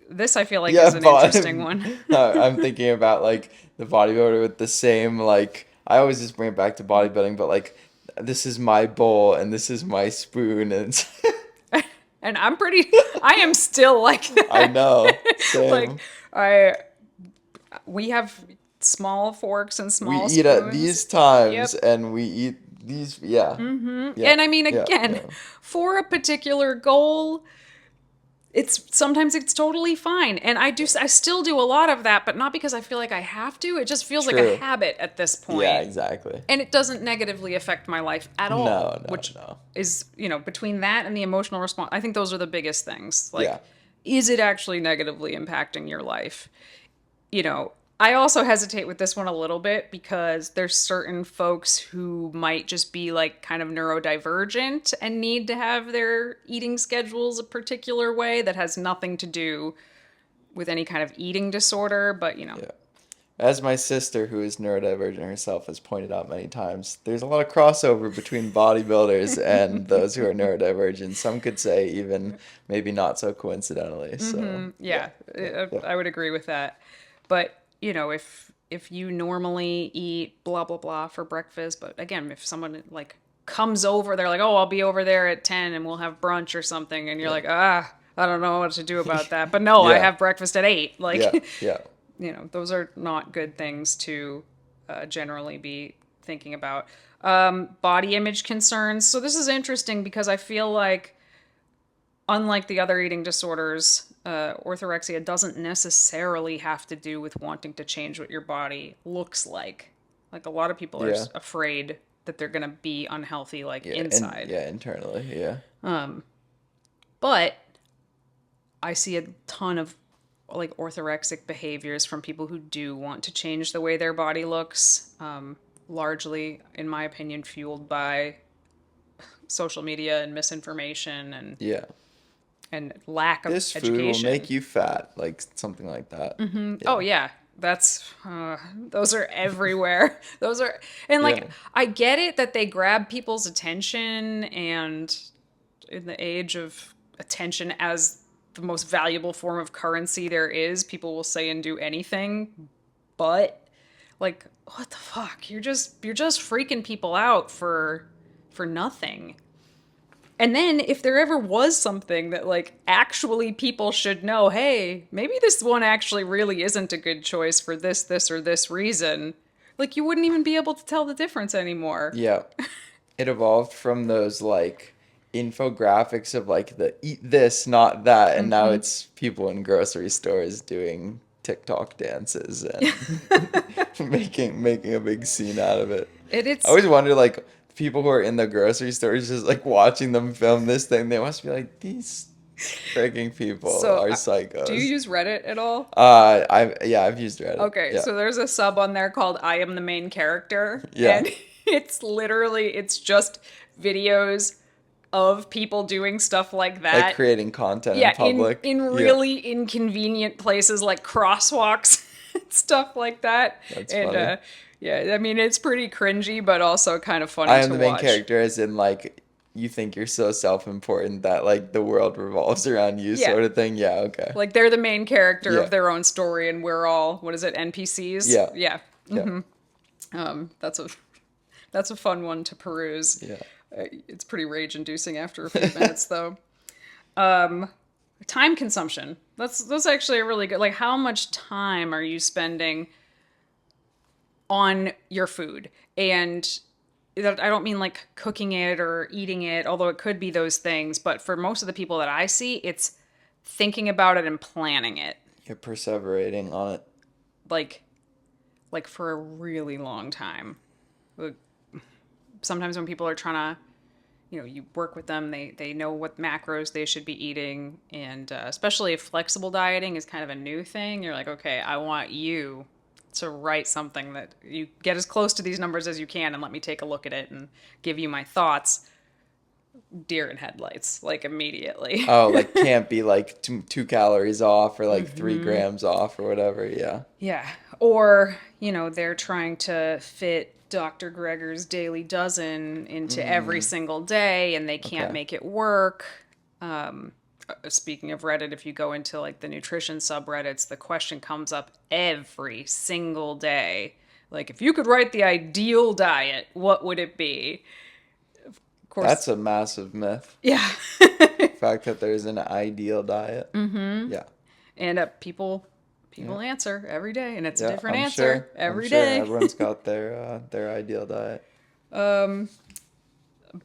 this I feel like is an interesting one. I'm thinking about like the bodybuilder with the same like I always just bring it back to bodybuilding, but like this is my bowl and this is my spoon and it's And I am still like that. I know. Same. Like we have small forks and small We spoons. eat at these times Yep. and we eat these yeah. Yeah. And I mean, Yeah. again, Yeah. for a particular goal, sometimes it's totally fine. And I still do a lot of that, but not because I feel like I have to. It just feels like True. a habit at this point. Yeah, exactly. And it doesn't negatively affect my life at all. No, which no. is, between that and the emotional response, I think those are the biggest things. Like, Yeah. is it actually negatively impacting your life? I also hesitate with this one a little bit because there's certain folks who might just be like kind of neurodivergent and need to have their eating schedules a particular way that has nothing to do with any kind of eating disorder. But, Yeah. As my sister, who is neurodivergent herself, has pointed out many times, there's a lot of crossover between bodybuilders and those who are neurodivergent. Some could say even maybe not so coincidentally. So yeah, I would agree with that. But, if you normally eat blah, blah, blah for breakfast, but again, if someone like comes over, they're like, oh, I'll be over there at 10 and we'll have brunch or something. And you're like, I don't know what to do about that. But no, I Yeah. have breakfast at 8. Like, yeah. those are not good things to generally be thinking about. Body image concerns. So this is interesting because I feel like, unlike the other eating disorders, orthorexia doesn't necessarily have to do with wanting to change what your body looks like. Like a lot of people are Yeah. afraid that they're going to be unhealthy, like Yeah, inside. internally, yeah. But I see a ton of like orthorexic behaviors from people who do want to change the way their body looks, largely, in my opinion, fueled by social media and misinformation Yeah. and lack of This food education. will make you fat, like something like that. Yeah. Oh yeah, that's those are everywhere. Those are and like Yeah. I get it that they grab people's attention, and in the age of attention as the most valuable form of currency there is, people will say and do anything. But like, what the fuck? You're just freaking people out for nothing. And then if there ever was something that like actually people should know, hey, maybe this one actually really isn't a good choice for this, or this reason, like you wouldn't even be able to tell the difference anymore. Yeah. It evolved from those like infographics of like the eat this, not that, and now it's people in grocery stores doing TikTok dances and making a big scene out of it. It's I always wonder like people who are in the grocery stores just like watching them film this thing, they must be like, these freaking people So, are psychos. do you use Reddit at all? I've used Reddit. Okay, Yeah. so there's a sub on there called I Am the Main Character. Yeah. And it's just videos of people doing stuff like that. Like creating content Yeah, in public. in Yeah. really inconvenient places like crosswalks and stuff like that. That's and funny. yeah, I mean it's pretty cringy, but also kind of funny I to am the main watch. character, as in like you think you're so self-important that like the world revolves around you Yeah. sort of thing. Yeah, okay. Like they're the main character Yeah. of their own story and we're all, what is it, NPCs? Yeah. Yeah. Yeah. That's a fun one to peruse. Yeah. It's pretty rage inducing after a few minutes though. Time consumption. That's actually a really good, like how much time are you spending on your food? And I don't mean like cooking it or eating it, although it could be those things, but for most of the people that I see, it's thinking about it and planning it. You're perseverating on it. Like for a really long time. Like, sometimes when people are trying to, you work with them, they know what macros they should be eating, and especially if flexible dieting is kind of a new thing, you're like, okay, I want you to write something that you get as close to these numbers as you can and let me take a look at it and give you my thoughts. Deer in headlights, like immediately. Oh, like can't be like 2 calories off or like 3 grams off or whatever. Yeah. Yeah. Or, they're trying to fit Dr. Greger's Daily Dozen into every single day and they can't Okay. make it work. Speaking of Reddit, if you go into like the nutrition subreddits, the question comes up every single day. Like, if you could write the ideal diet, what would it be? Of course. That's a massive myth. Yeah. The fact that there's an ideal diet. Mm-hmm. Yeah. And people answer every day, and it's a different I'm answer sure. every I'm sure day. everyone's got their ideal diet.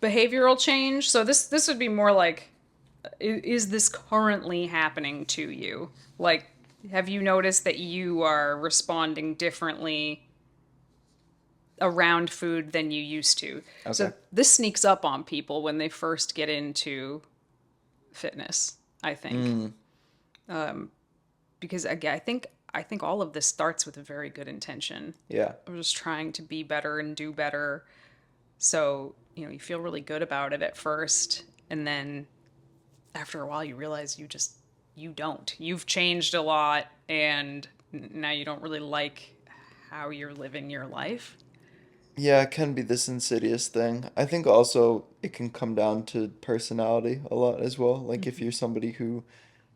Behavioral change. So this would be more like, is this currently happening to you? Like, have you noticed that you are responding differently around food than you used to? Okay. So this sneaks up on people when they first get into fitness, I think. Because again, I think all of this starts with a very good intention. Yeah. I'm just trying to be better and do better. So, you feel really good about it at first, and then after a while you realize you don't. You've changed a lot and now you don't really like how you're living your life. Yeah, it can be this insidious thing. I think also it can come down to personality a lot as well. Like if you're somebody who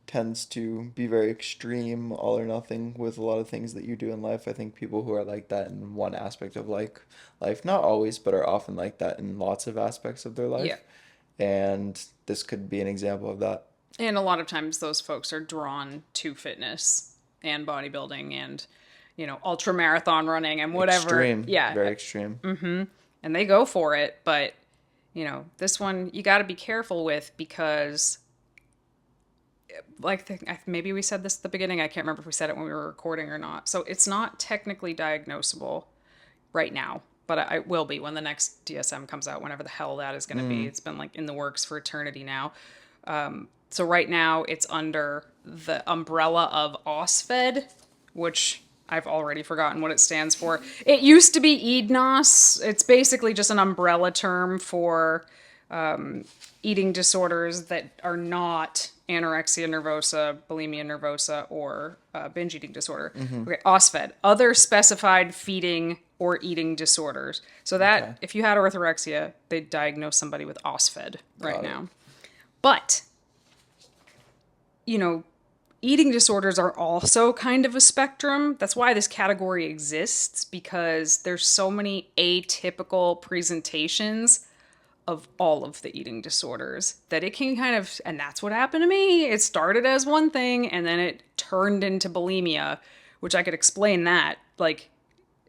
tends to be very extreme, all or nothing with a lot of things that you do in life. I think people who are like that in one aspect of like life, not always, but are often like that in lots of aspects of their Yeah. life. And this could be an example of that. And a lot of times those folks are drawn to fitness and bodybuilding and, ultra marathon running and whatever. Extreme, Yeah. very extreme. And they go for it. But, this one you got to be careful with because, like, maybe we said this at the beginning. I can't remember if we said it when we were recording or not. So it's not technically diagnosable right now, but I will be when the next DSM comes out, whenever the hell that is going to be. It's been like in the works for eternity now. So right now it's under the umbrella of OSFED, which I've already forgotten what it stands for. It used to be EDNOS. It's basically just an umbrella term for eating disorders that are not anorexia nervosa, bulimia nervosa, or binge eating disorder. Okay, OSFED, other specified feeding or eating disorders. So that if you had orthorexia, they'd diagnose somebody with OSFED right now. But, eating disorders are also kind of a spectrum. That's why this category exists, because there's so many atypical presentations of all of the eating disorders that it can kind of, and that's what happened to me. It started as one thing and then it turned into bulimia, which I could explain that. Like,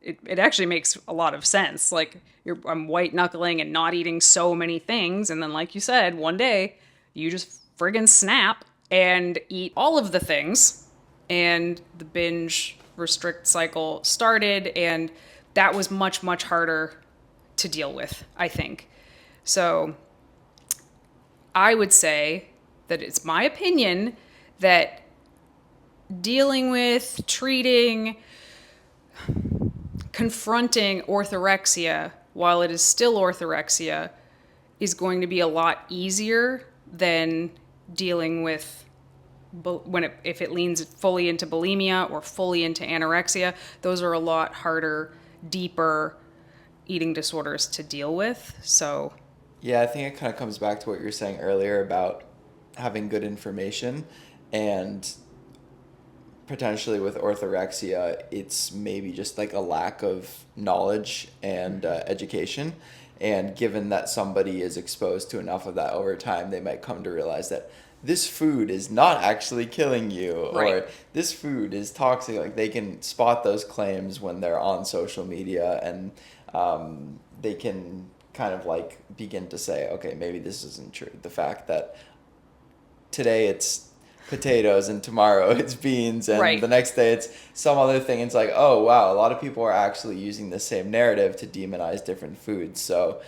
it actually makes a lot of sense. Like, I'm white knuckling and not eating so many things. And then, like you said, one day you just friggin' snap and eat all of the things. And the binge restrict cycle started. And that was much, much harder to deal with, I think. So I would say that it's my opinion that dealing with, treating, confronting orthorexia while it is still orthorexia is going to be a lot easier than dealing with if it leans fully into bulimia or fully into anorexia. Those are a lot harder, deeper eating disorders to deal with. So Yeah, I think it kind of comes back to what you were saying earlier about having good information, and potentially with orthorexia, it's maybe just like a lack of knowledge and education. And given that somebody is exposed to enough of that over time, they might come to realize that this food is not actually killing you, Right. or this food is toxic. Like they can spot those claims when they're on social media, and they can kind of like begin to say, okay, maybe this isn't true. The fact that today it's potatoes and tomorrow it's beans and Right. the next day it's some other thing. It's like, oh wow, a lot of people are actually using the same narrative to demonize different foods. So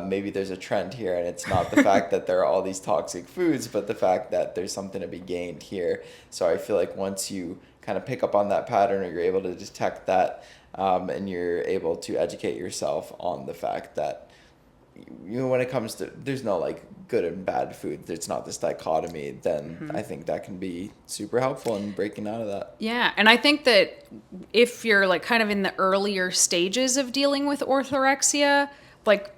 maybe there's a trend here, and it's not the fact that there are all these toxic foods, but the fact that there's something to be gained here. So I feel like once you kind of pick up on that pattern, or you're able to detect that, and you're able to educate yourself on the fact that, you know, when it comes to, there's no like good and bad food, it's not this dichotomy, then I think that can be super helpful in breaking out of that. Yeah, and I think that if you're like kind of in the earlier stages of dealing with orthorexia, like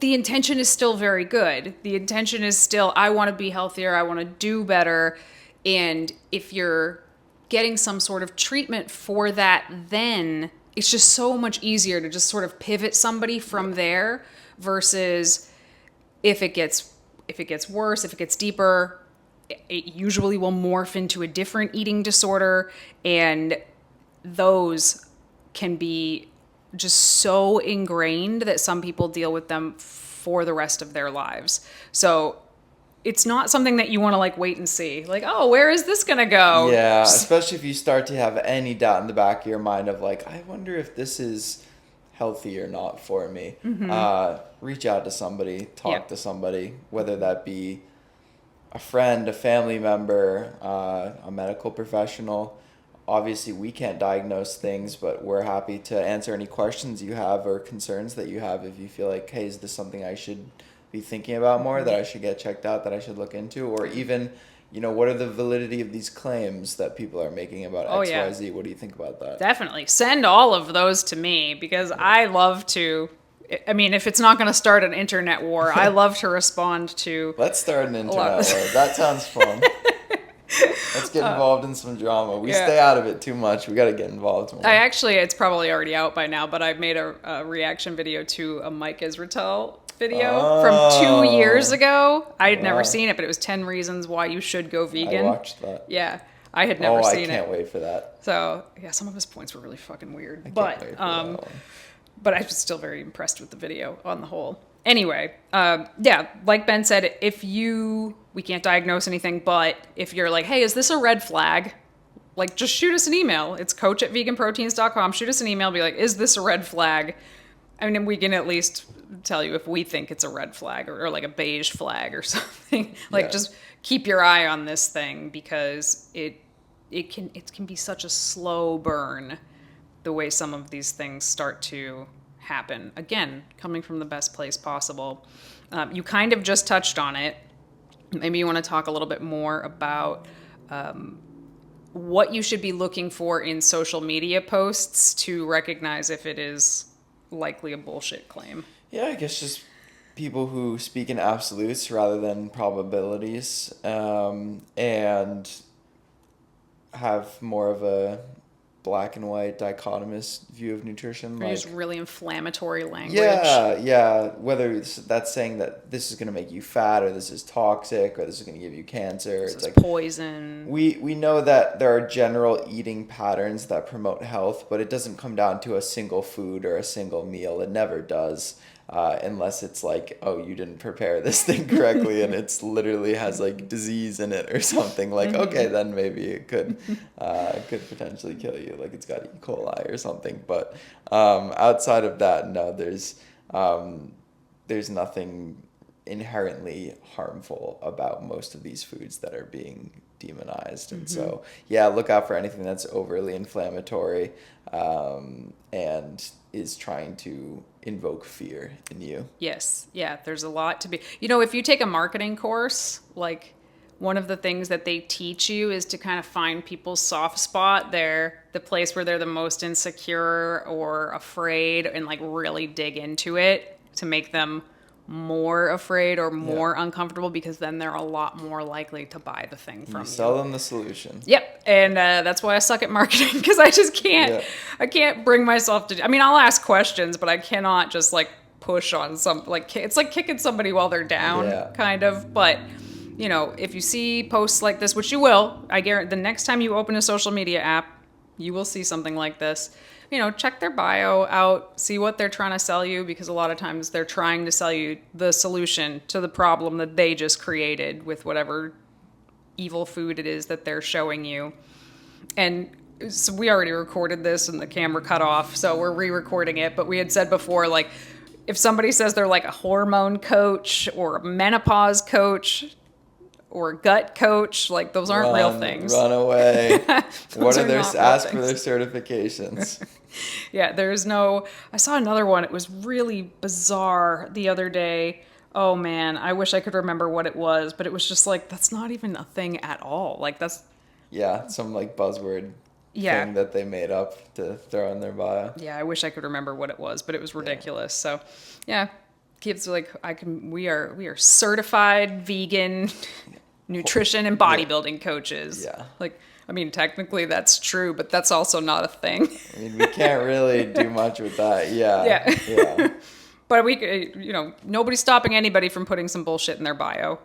the intention is still very good. The intention is still, I want to be healthier, I want to do better. And if you're getting some sort of treatment for that, then it's just so much easier to just sort of pivot somebody from there versus if it gets worse, if it gets deeper, it usually will morph into a different eating disorder, and those can be just so ingrained that some people deal with them for the rest of their lives. So it's not something that you want to like wait and see. Like, oh, where is this going to go? Yeah, Just, especially if you start to have any doubt in the back of your mind of like, I wonder if this is healthy or not for me. Reach out to somebody, yeah. talk to somebody, whether that be a friend, a family member, a medical professional. Obviously, we can't diagnose things, but we're happy to answer any questions you have or concerns that you have. If you feel like, hey, is this something I should be thinking about more, that I should get checked out, that I should look into, or even, you know, what are the validity of these claims that people are making about Oh yeah. XYZ? What do you think about that? Definitely. Send all of those to me because I love to. I mean, if it's not going to start an internet war, I love to respond to Let's start an a lot internet of war. That sounds fun. Let's get involved in some drama. We yeah. stay out of it too much. We got to get involved more. I actually, it's probably already out by now, but I made a reaction video to a Mike Israetel video from 2 years Oh, ago. I had never wow. seen it, but it was 10 reasons why you should go I vegan. watched that. Yeah, I had never Oh, I seen can't it. wait for that. So, yeah, some of his points were really fucking weird. I can't wait for that one. But I was still very impressed with the video on the whole. Anyway, yeah, like Ben said, we can't diagnose anything, but if you're like, hey, is this a red flag? Like, just shoot us an email. It's coach@veganproteins.com. Shoot us an email, be like, is this a red flag? I mean, we can at least tell you if we think it's a red flag or like a beige flag or something. Like, Yeah. just keep your eye on this thing because it can be such a slow burn the way some of these things start to happen. Again, coming from the best place possible. You kind of just touched on it. Maybe you want to talk a little bit more about what you should be looking for in social media posts to recognize if it is likely a bullshit claim. Yeah, I guess just people who speak in absolutes rather than probabilities, and have more of a black and white dichotomous view of nutrition. Or Like, use really inflammatory language. yeah. Whether that's saying that this is going to make you fat, or this is toxic, or this is going to give you cancer. This It's is like, poison. we know that there are general eating patterns that promote health, but it doesn't come down to a single food or a single meal. It never does. Unless it's like, oh, you didn't prepare this thing correctly and it's literally has like disease in it or something. Like, okay, then maybe it could potentially kill you. Like it's got E. coli or something. But outside of that, no, there's nothing inherently harmful about most of these foods that are being demonized. And so, yeah, look out for anything that's overly inflammatory, and is trying to invoke fear in you. Yes. Yeah, there's a lot to be. You know, if you take a marketing course, like one of the things that they teach you is to kind of find people's soft spot, the place where they're the most insecure or afraid, and like really dig into it to make them more afraid or more uncomfortable, because then they're a lot more likely to buy the thing from you. Sell them the solution. Yep. And that's why I suck at marketing, because I just can't, I can't bring myself to, I mean, I'll ask questions, but I cannot just like push on it's like kicking somebody while they're down, kind of. But, you know, if you see posts like this, which you will, I guarantee the next time you open a social media app, you will see something like this. You know, check their bio out, see what they're trying to sell you, because a lot of times they're trying to sell you the solution to the problem that they just created with whatever evil food it is that they're showing you. And so we already recorded this and the camera cut off, so we're re-recording it. But we had said before, like, if somebody says they're like a hormone coach or a menopause coach or a gut coach, like, those aren't real things. Run away. What are their ask for their certifications? Yeah, there's no. I saw another one. It was really bizarre the other day. Oh man, I wish I could remember what it was, but it was just like, that's not even a thing at all. Like, that's some like buzzword thing that they made up to throw in their bio. Yeah, I wish I could remember what it was, but it was ridiculous. So, yeah, kids like we are certified vegan nutrition and bodybuilding coaches. Yeah. Like, I mean, technically that's true, but that's also not a thing. I mean, we can't really do much with that. Yeah. But we, you know, nobody's stopping anybody from putting some bullshit in their bio.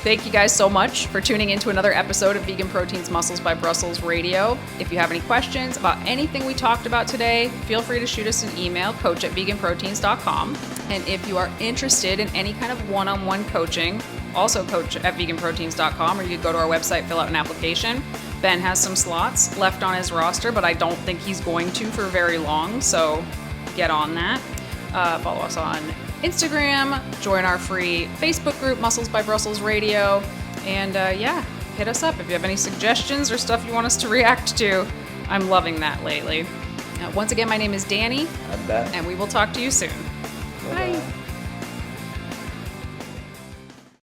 Thank you guys so much for tuning in to another episode of Vegan Proteins Muscles by Brussels Radio. If you have any questions about anything we talked about today, feel free to shoot us an email, coach@veganproteins.com. And if you are interested in any kind of one-on-one coaching, also coach@veganproteins.com, or you could go to our website, fill out an application. Ben has some slots left on his roster, but I don't think he's going to for very long, so get on that. Follow us on Instagram, join our free Facebook group, Muscles by Brussels Radio, and hit us up if you have any suggestions or stuff you want us to react to. I'm loving that lately. Once again, my name is Dani. I'm Ben. And we will talk to you soon. Bye-bye. Bye.